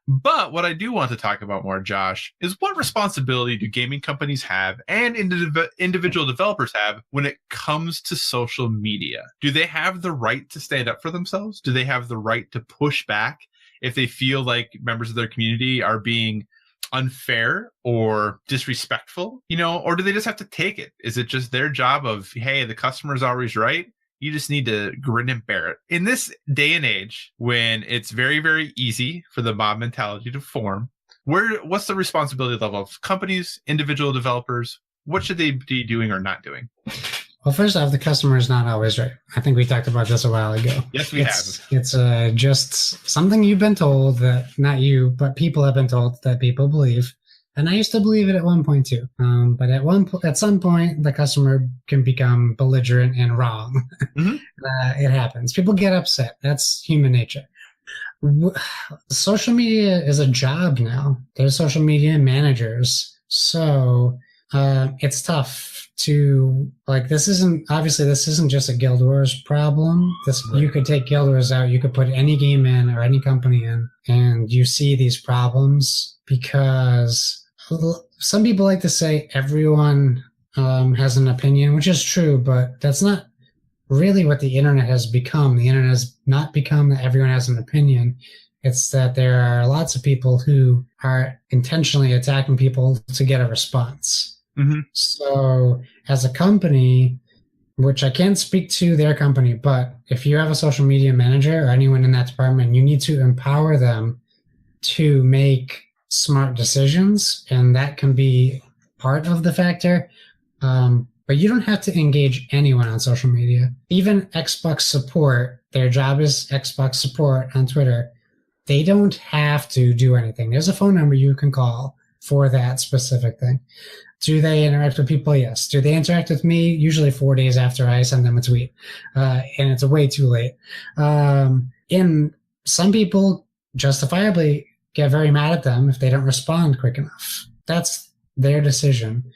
But what I do want to talk about more, Josh, is what responsibility do gaming companies have and individual developers have when it comes to social media? Do they have the right to stand up for themselves? Do they have the right to push back if they feel like members of their community are being unfair or disrespectful, or do they just have to take it? Is it just their job of, hey, the customer's always right? You just need to grin and bear it. In this day and age, when it's very, very easy for the mob mentality to form, what's the responsibility level of companies, individual developers? What should they be doing or not doing? Well, first off, the customer is not always right. I think we talked about this a while ago. Yes, we have. It's just something you've been told that, not you, but people have been told that people believe. And I used to believe it at one point too. But at some point, the customer can become belligerent and wrong. Mm-hmm. It happens. People get upset. That's human nature. Social media is a job now. There's social media managers. So it's tough to, this isn't just a Guild Wars problem. Right. You could take Guild Wars out, you could put any game in or any company in, and you see these problems because some people like to say everyone has an opinion, which is true, but that's not really what the internet has become. The internet has not become that everyone has an opinion. It's that there are lots of people who are intentionally attacking people to get a response. Mm-hmm. So as a company, which I can't speak to their company, but if you have a social media manager or anyone in that department, you need to empower them to make smart decisions, and that can be part of the factor. But you don't have to engage anyone on social media. Even Xbox support, their job is Xbox support on Twitter. They don't have to do anything. There's a phone number you can call for that specific thing. Do they interact with people? Yes. Do they interact with me? Usually 4 days after I send them a tweet. And it's way too late. And some people justifiably get very mad at them if they don't respond quick enough. That's their decision.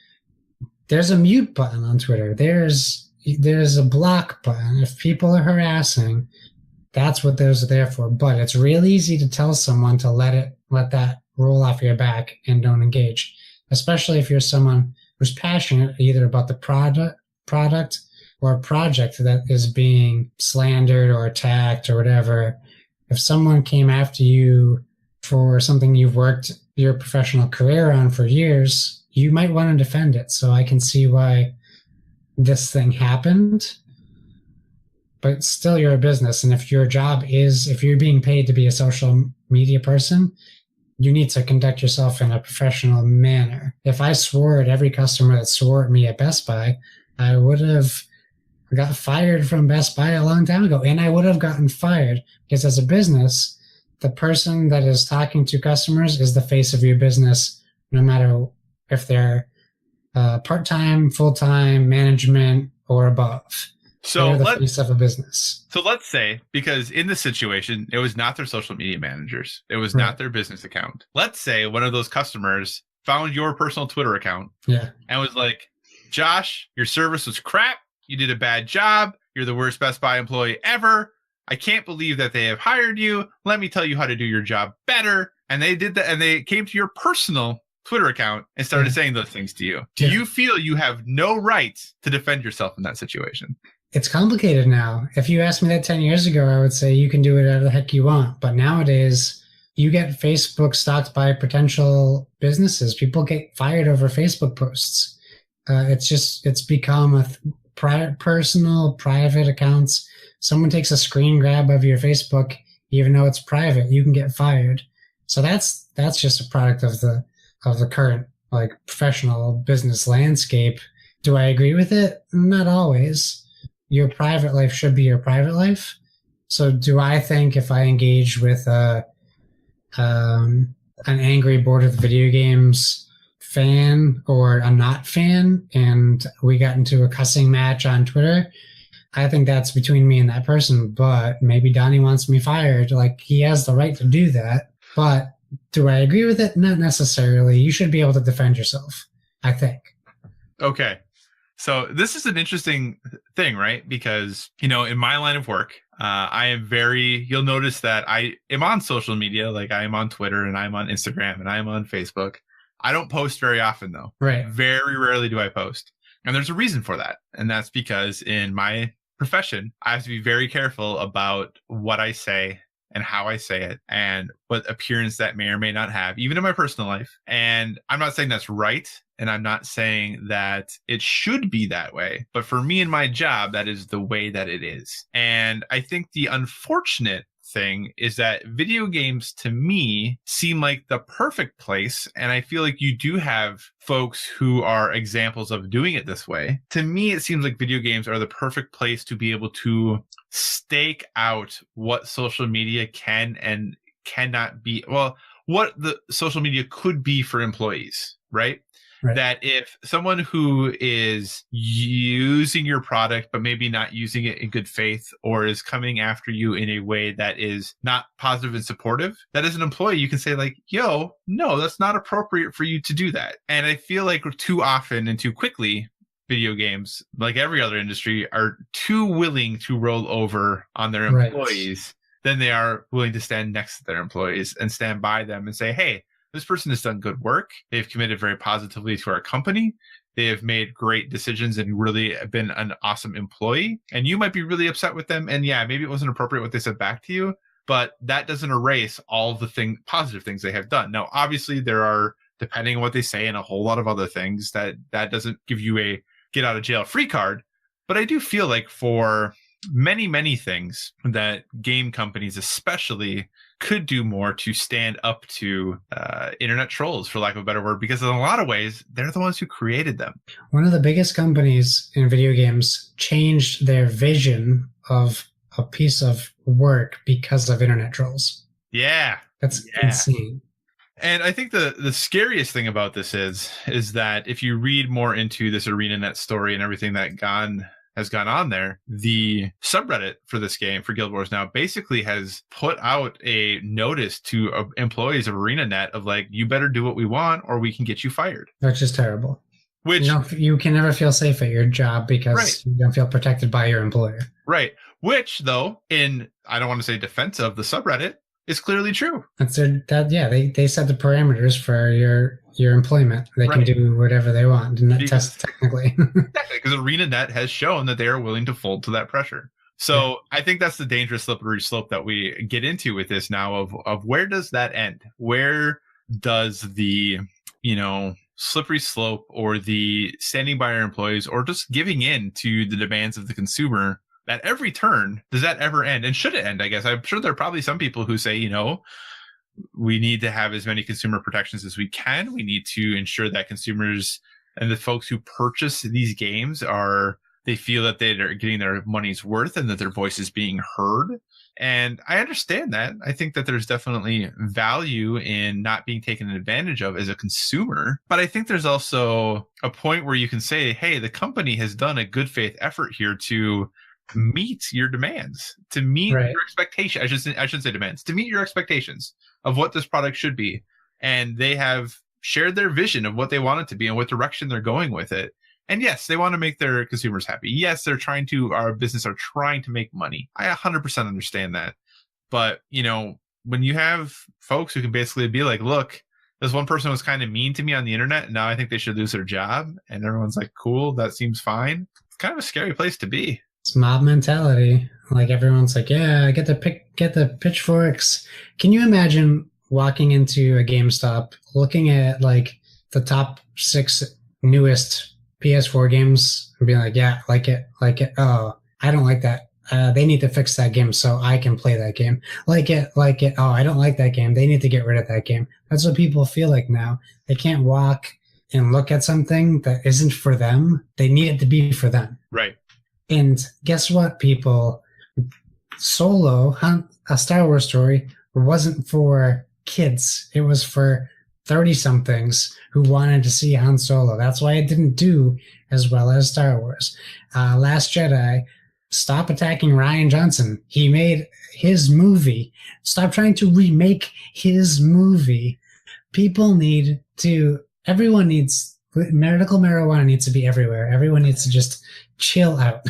There's a mute button on Twitter. There's a block button. If people are harassing, that's what those are there for. But it's real easy to tell someone to let that roll off your back and don't engage, especially if you're someone who's passionate either about the product or project that is being slandered or attacked or whatever. If someone came after you for something you've worked your professional career on for years, you might want to defend it. So I can see why this thing happened, but still you're a business. And if you're being paid to be a social media person, you need to conduct yourself in a professional manner. If I swore at every customer that swore at me at Best Buy, I would have got fired from Best Buy a long time ago. And I would have gotten fired because as a business, the person that is talking to customers is the face of your business, no matter if they're part-time, full-time, management, or above. So they're the face of a business. So let's say, because in this situation, it was not their social media managers. It was not their business account. Let's say one of those customers found your personal Twitter account and was like, Josh, your service was crap. You did a bad job. You're the worst Best Buy employee ever. I can't believe that they have hired you. Let me tell you how to do your job better. And they did that, and they came to your personal Twitter account and started saying those things to you. Do you feel you have no right to defend yourself in that situation? It's complicated now. If you asked me that 10 years ago, I would say you can do whatever the heck you want. But nowadays, you get Facebook stalked by potential businesses. People get fired over Facebook posts. It's become personal, private accounts. Someone takes a screen grab of your Facebook, even though it's private, you can get fired. So that's just a product of the current professional business landscape. Do I agree with it? Not always. Your private life should be your private life. So do I think if I engage with an angry Board of the Video Games fan or a not fan and we got into a cussing match on Twitter, I think that's between me and that person, but maybe Donnie wants me fired. He has the right to do that, but Do I agree with it? Not necessarily. You should be able to defend yourself, I think. Okay. So this is an interesting thing, right? Because, in my line of work, you'll notice that I am on social media, like I am on Twitter and I'm on Instagram and I'm on Facebook. I don't post very often though. Right. Very rarely do I post. And there's a reason for that. And that's because in my profession, I have to be very careful about what I say and how I say it and what appearance that may or may not have, even in my personal life. And I'm not saying that's right. And I'm not saying that it should be that way. But for me and my job, that is the way that it is. And I think the unfortunate thing is that video games to me seem like the perfect place. And I feel like you do have folks who are examples of doing it this way. To me, it seems like video games are the perfect place to be able to stake out what social media can and cannot be. Well, what the social media could be for employees, right? Right. That if someone who is using your product, but maybe not using it in good faith, or is coming after you in a way that is not positive and supportive, that as an employee, you can say like, yo, no, that's not appropriate for you to do that. And I feel like too often and too quickly, video games, like every other industry, are too willing to roll over on their employees than they are willing to stand next to their employees and stand by them and say, hey, this person has done good work. They've committed very positively to our company. They have made great decisions and really been an awesome employee. And you might be really upset with them. And yeah, maybe it wasn't appropriate what they said back to you, but that doesn't erase all of the positive things they have done. Now, obviously, there are, depending on what they say, and a whole lot of other things that doesn't give you a get out of jail free card. But I do feel like for many, many things that game companies especially could do more to stand up to internet trolls, for lack of a better word, because in a lot of ways, they're the ones who created them. One of the biggest companies in video games changed their vision of a piece of work because of internet trolls. Yeah. That's insane. And I think the scariest thing about this is that if you read more into this ArenaNet story and everything that has gone on there, the subreddit for this game, for Guild Wars Now, basically has put out a notice to employees of ArenaNet of like, you better do what we want or we can get you fired. Which is terrible. Which you can never feel safe at your job because you don't feel protected by your employer. Right. Which, though, I don't want to say defense of the subreddit, is clearly true. They set the parameters for your employment. They can do whatever they want, technically. Because ArenaNet has shown that they are willing to fold to that pressure. So I think that's the dangerous slippery slope that we get into with this now of where does that end? Where does the, slippery slope or the standing by our employees or just giving in to the demands of the consumer at every turn, does that ever end? And should it end, I guess? I'm sure there are probably some people who say, we need to have as many consumer protections as we can. We need to ensure that consumers and the folks who purchase these games they feel that they're getting their money's worth and that their voice is being heard. And I understand that. I think that there's definitely value in not being taken advantage of as a consumer. But I think there's also a point where you can say, hey, the company has done a good faith effort here to meet your demands, to meet your expectations. I shouldn't say demands, to meet your expectations of what this product should be. And they have shared their vision of what they want it to be and what direction they're going with it. And yes, they want to make their consumers happy. Yes, our business are trying to make money. I 100% understand that. But, when you have folks who can basically be like, look, this one person was kind of mean to me on the internet, and now I think they should lose their job. And everyone's like, cool, that seems fine. It's kind of a scary place to be. It's mob mentality. Like everyone's like, yeah, get the pitchforks. Can you imagine walking into a GameStop, looking at like the top 6 newest PS4 games and being like, yeah, like it. Oh, I don't like that. They need to fix that game so I can play that game. Like it. Oh, I don't like that game. They need to get rid of that game. That's what people feel like now. They can't walk and look at something that isn't for them. They need it to be for them. Right. And guess what, people? Solo, a Star Wars story, wasn't for kids. It was for 30-somethings who wanted to see Han Solo. That's why it didn't do as well as Star Wars. Last Jedi, stop attacking Rian Johnson. He made his movie. Stop trying to remake his movie. Everyone needs, medical marijuana needs to be everywhere. Everyone needs to just chill out.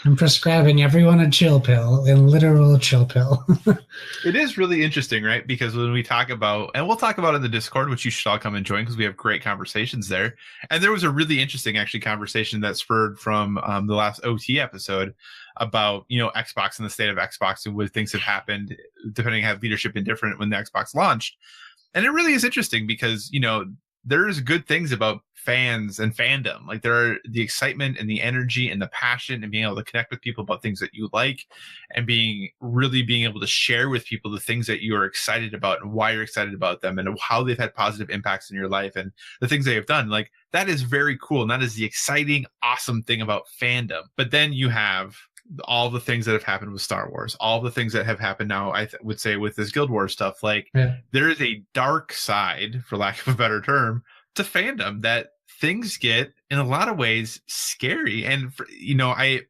I'm prescribing everyone a chill pill, a literal chill pill. It is really interesting, right? Because when we talk about, and we'll talk about it in the Discord, which you should all come and join because we have great conversations there. And there was a really interesting, actually, conversation that spurred from the last OT episode about, Xbox and the state of Xbox and what things have happened, depending on how leadership been different when the Xbox launched. And it really is interesting because, there's good things about fans and fandom. Like there are the excitement and the energy and the passion and being able to connect with people about things that you like and being able to share with people the things that you are excited about and why you're excited about them and how they've had positive impacts in your life and the things they have done. Like that is very cool. And that is the exciting, awesome thing about fandom. But then you have all the things that have happened with Star Wars, all the things that have happened now, I would say with this Guild Wars stuff, there is a dark side, for lack of a better term, to fandom that things get in a lot of ways scary. And, I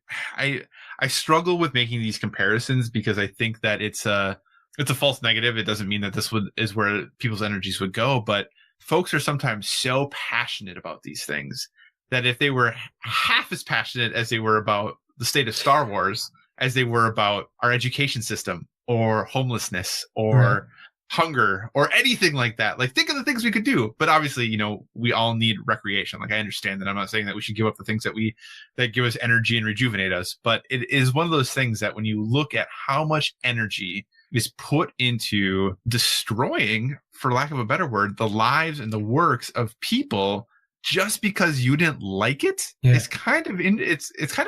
struggle with making these comparisons because I think that it's a false negative. It doesn't mean that this is where people's energies would go, but folks are sometimes so passionate about these things that if they were half as passionate as they were about the state of Star Wars as they were about our education system or homelessness or hunger or anything like that. Like think of the things we could do, but obviously, we all need recreation. Like I understand that. I'm not saying that we should give up the things that give us energy and rejuvenate us, but it is one of those things that when you look at how much energy is put into destroying, for lack of a better word, the lives and the works of people just because you didn't like it, it's kind of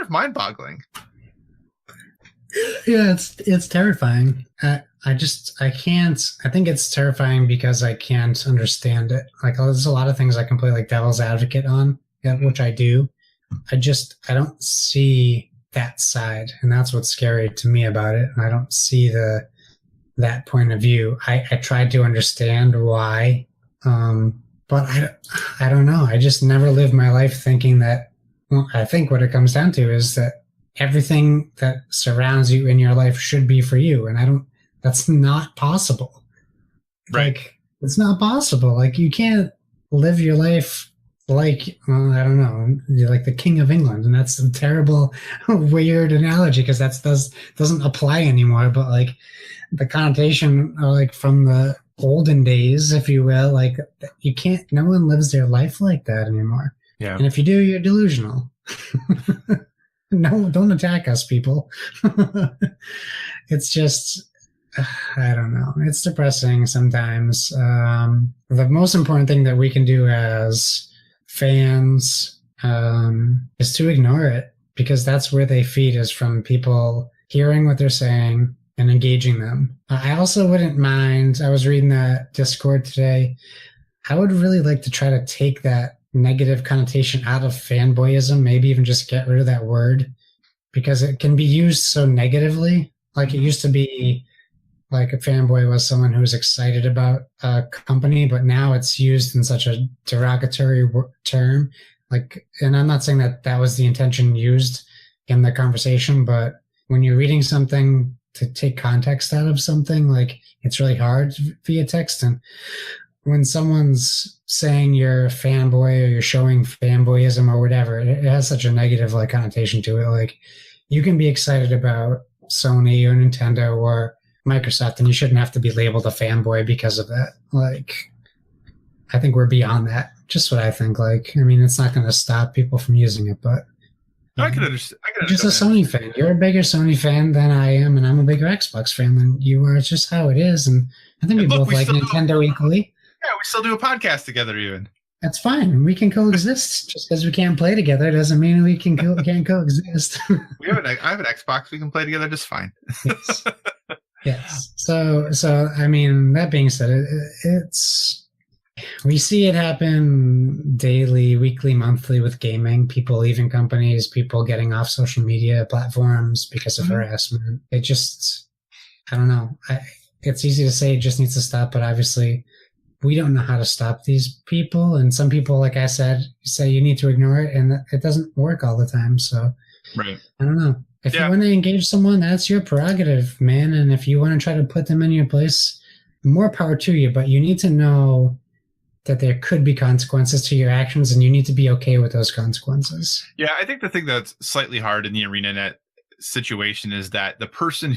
mind-boggling. Yeah, it's terrifying. I think it's terrifying because I can't understand it. Like there's a lot of things I can play like devil's advocate on, which I do. I don't see that side, and that's what's scary to me about it. And I don't see that point of view. I tried to understand why, but I don't know. I just never lived my life thinking that. Well, I think what it comes down to is that everything that surrounds you in your life should be for you, and that's not possible. Right. Like it's not possible. Like you can't live your life like I don't know, you're like the King of England, and that's a terrible, weird analogy because that doesn't apply anymore. But like the connotation, like from the olden days, if you will, like no one lives their life like that anymore. Yeah. And if you do, you're delusional. No, don't attack us, people. It's just, I don't know. It's depressing sometimes. The most important thing that we can do as fans is to ignore it, because that's where they feed, is from people hearing what they're saying and engaging them. I also wouldn't mind, I was reading that Discord today, I would really like to try to take that negative connotation out of fanboyism, maybe even just get rid of that word, because it can be used so negatively. Like it used to be like a fanboy was someone who was excited about a company, but now it's used in such a derogatory term. Like, and I'm not saying that that was the intention used in the conversation, but when you're reading something, to take context out of something, like it's really hard via text. And when someone's saying you're a fanboy or you're showing fanboyism or whatever, it has such a negative like connotation to it. Like you can be excited about Sony or Nintendo or Microsoft, and you shouldn't have to be labeled a fanboy because of that. Like, I think we're beyond that. Just what I think. Like, I mean, it's not going to stop people from using it, but I can understand. Just a Sony fan. You're a bigger Sony fan than I am, and I'm a bigger Xbox fan than you are. It's just how it is, and I think we both like Nintendo equally. Yeah, we still do a podcast together, even. That's fine. We can coexist. Just because we can't play together doesn't mean we can't coexist. I have an Xbox. We can play together just fine. Yes. Yes. So I mean, that being said, we see it happen daily, weekly, monthly with gaming. People leaving companies, people getting off social media platforms because of harassment. It just, I don't know. It's easy to say it just needs to stop, but obviously we don't know how to stop these people. And some people, like I said, say you need to ignore it, and it doesn't work all the time. So Right. I don't know. If you want to engage someone, that's your prerogative, man. And if you want to try to put them in your place, more power to you. But you need to know that there could be consequences to your actions, and you need to be okay with those consequences. Yeah, I think the thing that's slightly hard in the ArenaNet situation is that the person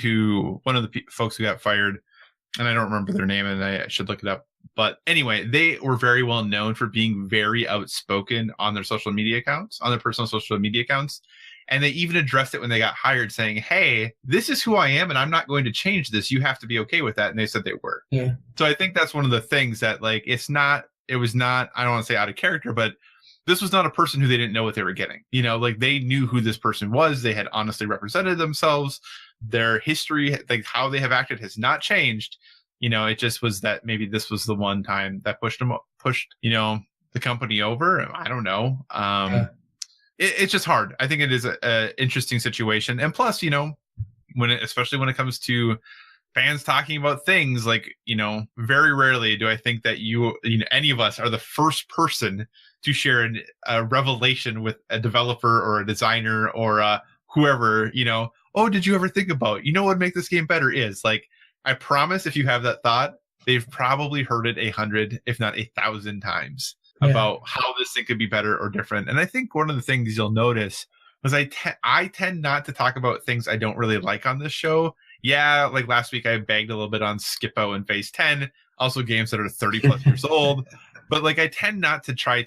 one of the folks who got fired, and I don't remember their name, and I should look it up. But anyway, they were very well known for being very outspoken on their social media accounts, on their personal social media accounts. And they even addressed it when they got hired, saying, hey, this is who I am, and I'm not going to change this. You have to be okay with that. And they said they were. Yeah. So I think that's one of the things that, like, it was not, I don't want to say out of character, but this was not a person who they didn't know what they were getting. You know, like, they knew who this person was. They had honestly represented themselves. Their history, like how they have acted, has not changed. You know, it just was that maybe this was the one time that pushed, you know, the company over. I don't know. It's just hard. I think it is a interesting situation. And plus, you know, especially when it comes to fans talking about things, like, you know, very rarely do I think that any of us are the first person to share a revelation with a developer or a designer or whoever, you know, oh, did you ever think about, you know, what would make this game better is, like, I promise if you have that thought, they've probably heard it 100, if not 1,000 times. About how this thing could be better or different. And I think one of the things you'll notice was I tend not to talk about things I don't really like on this show. Yeah, like last week I bagged a little bit on Skippo and Phase 10, also games that are 30 plus years old. But like I tend not to talk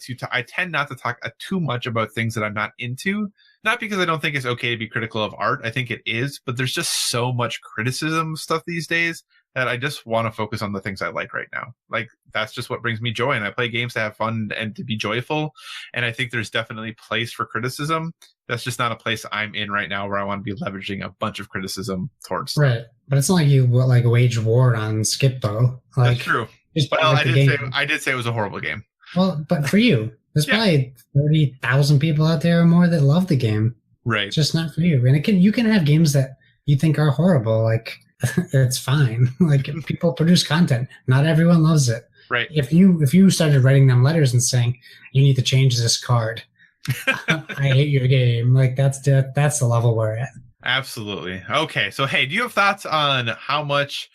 too much about things that I'm not into. Not because I don't think it's okay to be critical of art. I think it is, but there's just so much criticism stuff these days that I just want to focus on the things I like right now. Like, that's just what brings me joy. And I play games to have fun and to be joyful. And I think there's definitely place for criticism. That's just not a place I'm in right now where I want to be leveraging a bunch of criticism towards. Right. But it's not like you like wage war on Skippo. Like, that's true. Well, I did say it was a horrible game. Well, but for you, there's probably 30,000 people out there or more that love the game. Right. It's just not for you. And you can have games that you think are horrible. Like, it's fine. Like, people produce content. Not everyone loves it. Right. If you started writing them letters and saying, you need to change this card, I hate your game. Like, that's the level we're at. Absolutely. Okay. So, hey, do you have thoughts on how much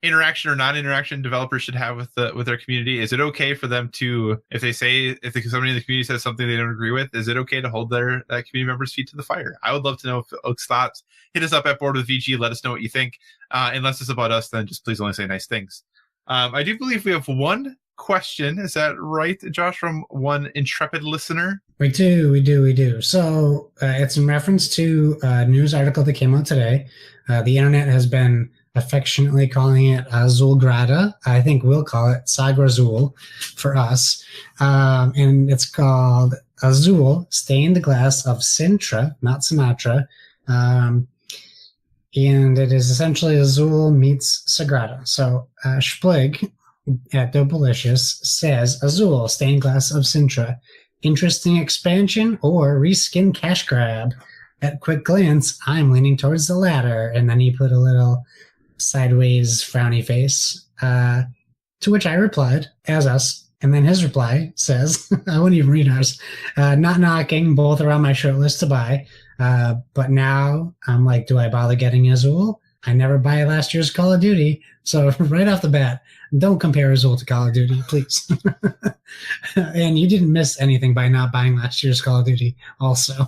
interaction or non-interaction developers should have with their community? Is it okay for them to, if somebody in the community says something they don't agree with, is it okay to hold their community members' feet to the fire? I would love to know if folks' thoughts. Hit us up at Board with VG. Let us know what you think. Unless it's about us, then just please only say nice things. I do believe we have one question. Is that right, Josh, from one intrepid listener? We do. So it's in reference to a news article that came out today. The internet has been affectionately calling it Azulgrada. I think we'll call it Sagra Azul for us. And it's called Azul, Stained Glass of Sintra, not Sinatra. And it is essentially Azul meets Sagrada. So Splig at Dobelicious says, Azul, Stained Glass of Sintra. Interesting expansion or reskin cash grab? At quick glance, I'm leaning towards the latter. And then he put a little sideways frowny face, to which I replied, as us. And then his reply says, I wouldn't even read ours, not knocking, both are on my short list to buy. But now I'm like, do I bother getting Azul? I never buy last year's Call of Duty. So right off the bat, don't compare Azul to Call of Duty, please. And you didn't miss anything by not buying last year's Call of Duty also.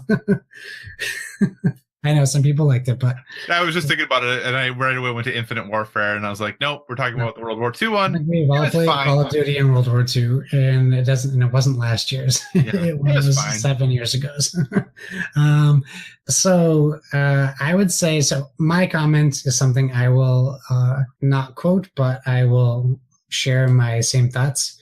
I know some people liked it, but I was just thinking about it, and I right away went to Infinite Warfare, and I was like, nope, we're talking about the World War II one. We've all played Call of Duty in World War II, and it wasn't last year's. Yeah, it was 7 years ago. So I would say, so my comment is something I will not quote, but I will share my same thoughts.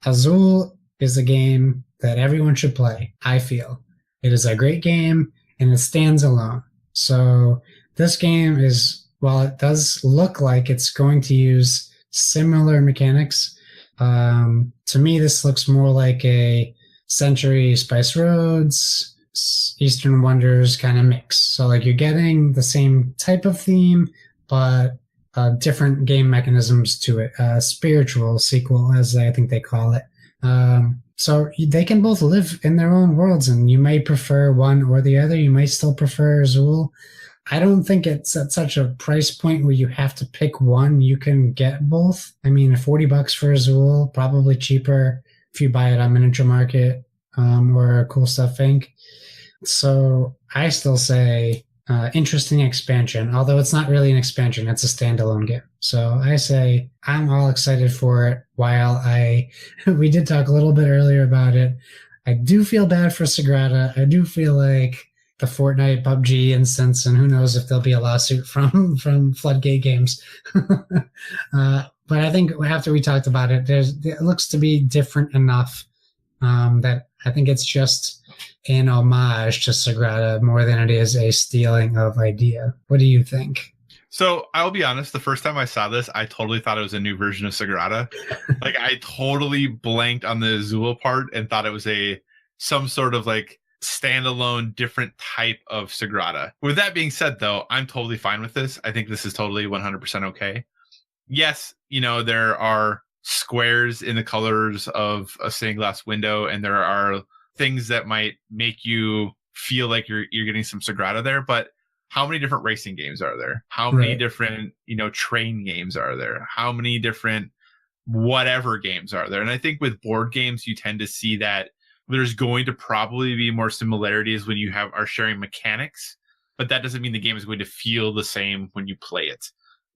Azul is a game that everyone should play, I feel. It is a great game, and it stands alone. So this game is, while it does look like it's going to use similar mechanics, to me this looks more like a Century Spice Roads, Eastern Wonders kind of mix. So like you're getting the same type of theme, but different game mechanisms to it. Spiritual sequel, as I think they call it. So they can both live in their own worlds, and you may prefer one or the other. You might still prefer Azul. I don't think it's at such a price point where you have to pick one. You can get both. I mean, $40 for Azul, probably cheaper if you buy it on Miniature Market or Cool Stuff Inc. So I still say interesting expansion, although it's not really an expansion. It's a standalone game. So I say I'm all excited for it. While we did talk a little bit earlier about it, I do feel bad for Sagrada. I do feel like the Fortnite, PUBG instance, and who knows if there'll be a lawsuit from Floodgate Games. But I think after we talked about it, it looks to be different enough that I think it's just an homage to Sagrada more than it is a stealing of idea. What do you think? So I'll be honest, the first time I saw this, I totally thought it was a new version of Sagrada. Like I totally blanked on the Azul part and thought it was some sort of like standalone different type of Sagrada. With that being said, though, I'm totally fine with this. I think this is totally 100% okay. Yes, there are squares in the colors of a stained glass window, and there are things that might make you feel like you're getting some Sagrada there, but how many different racing games are there? How many different, train games are there? How many different whatever games are there? And I think with board games, you tend to see that there's going to probably be more similarities when you are sharing mechanics, but that doesn't mean the game is going to feel the same when you play it.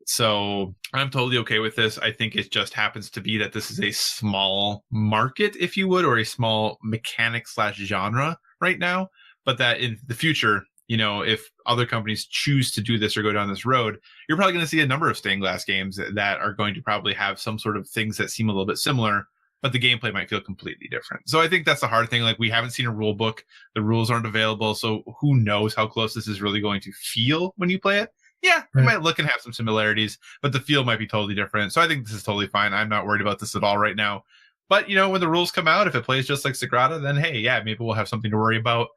So I'm totally okay with this. I think it just happens to be that this is a small market, if you would, or a small mechanic / genre right now, but that in the future, if other companies choose to do this or go down this road, you're probably going to see a number of stained glass games that are going to probably have some sort of things that seem a little bit similar, but the gameplay might feel completely different. So I think that's the hard thing. Like, we haven't seen a rule book. The rules aren't available. So who knows how close this is really going to feel when you play it? Yeah, it might look and have some similarities, but the feel might be totally different. So I think this is totally fine. I'm not worried about this at all right now. But, when the rules come out, if it plays just like Sagrada, then hey, yeah, maybe we'll have something to worry about.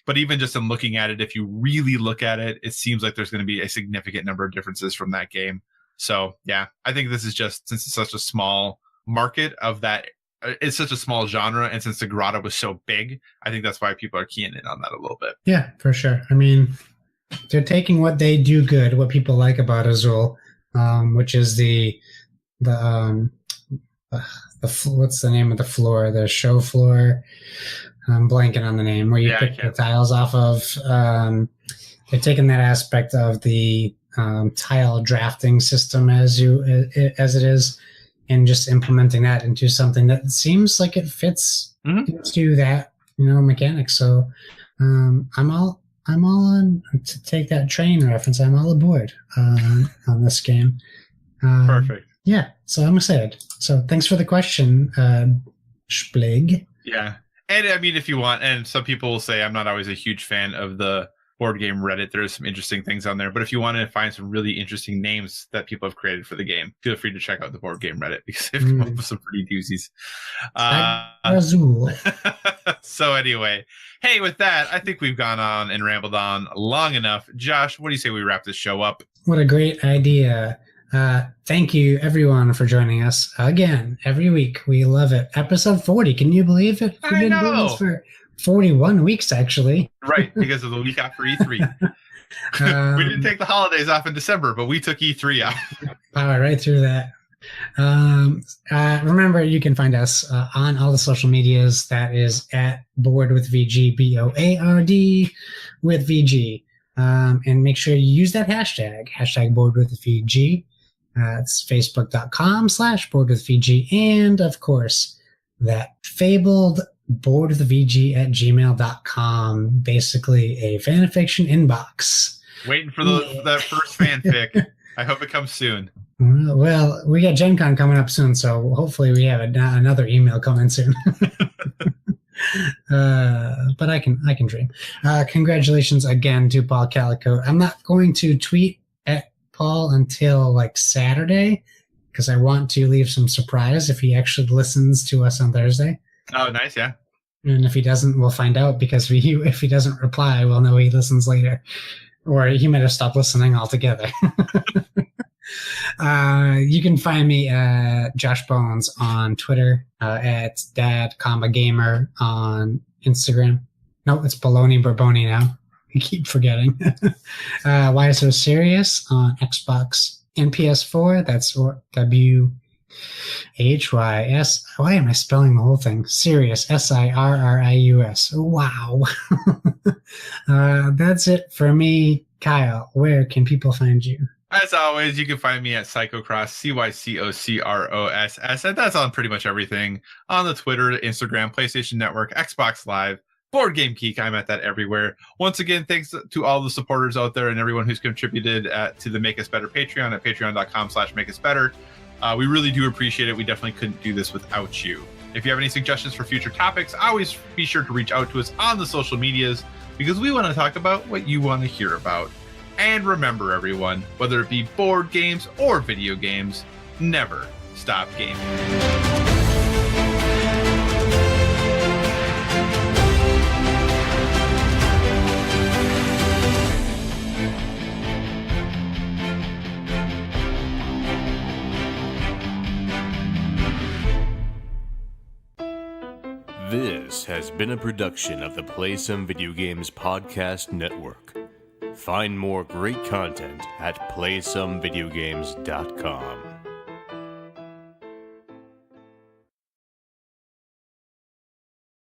But even just in looking at it, if you really look at it, it seems like there's going to be a significant number of differences from that game. So, yeah, I think this is just, since it's such a small market of that, it's such a small genre, and since Sagrada was so big, I think that's why people are keying in on that a little bit. Yeah, for sure. I mean, they're taking what they do good, what people like about Azul, which is the what's the name of the floor? The show floor. I'm blanking on the name, where you pick the tiles off of. They're taking that aspect of the tile drafting system as it is, and just implementing that into something that seems like it fits into that mechanic. So I'm all on to take that train reference. I'm all aboard on this game. Perfect. Yeah, so I'm excited. So thanks for the question, Splig. Yeah. And I mean, if you want, and some people will say I'm not always a huge fan of the board game Reddit. There's some interesting things on there. But if you want to find some really interesting names that people have created for the game, feel free to check out the board game Reddit, because they've come up with some pretty doozies. So anyway, hey, with that, I think we've gone on and rambled on long enough. Josh, what do you say we wrap this show up? What a great idea. Thank you, everyone, for joining us again every week. We love it. Episode 40. Can you believe it? We've been doing this for 41 weeks, actually. Right, because of the week after E3. We didn't take the holidays off in December, but we took E3 off. Power right through that. Remember, you can find us on all the social medias. That is at Board with VG, BOARD with VG. And make sure you use that hashtag Board with VG. It's facebook.com/boardwithvg, and of course that fabled boardwithvg@gmail.com, basically a fanfiction inbox. Waiting for that first fanfic. I hope it comes soon. Well, we got Gen Con coming up soon, so hopefully we have another email coming soon. But I can dream. Congratulations again to Paul Calico. I'm not going to tweet at Paul until like Saturday, because I want to leave some surprise if he actually listens to us on Thursday. Oh, nice, yeah. And if he doesn't, we'll find out, because if he doesn't reply, we'll know he listens later, or he might have stopped listening altogether. You can find me at Josh Bones on Twitter, at Dad, Gamer on Instagram. No, it's Bellini Borbone now. I keep forgetting. Why So Serious on Xbox and PS4. That's WHYS. Why am I spelling the whole thing? Serious. SIRRIUS. Wow. That's it for me. Kyle, where can people find you? As always, you can find me at Psychocross, CYCOCROSS, and that's on pretty much everything. On the Twitter, Instagram, PlayStation Network, Xbox Live, Board Game Geek. I'm at that everywhere. Once again, thanks to all the supporters out there and everyone who's contributed to the Make Us Better Patreon at patreon.com/makeusbetter. We really do appreciate it. We definitely couldn't do this without you. If you have any suggestions for future topics, always be sure to reach out to us on the social medias because we want to talk about what you want to hear about. And remember, everyone, whether it be board games or video games, never stop gaming. This has been a production of the Play Some Video Games Podcast Network. Find more great content at playsomevideogames.com.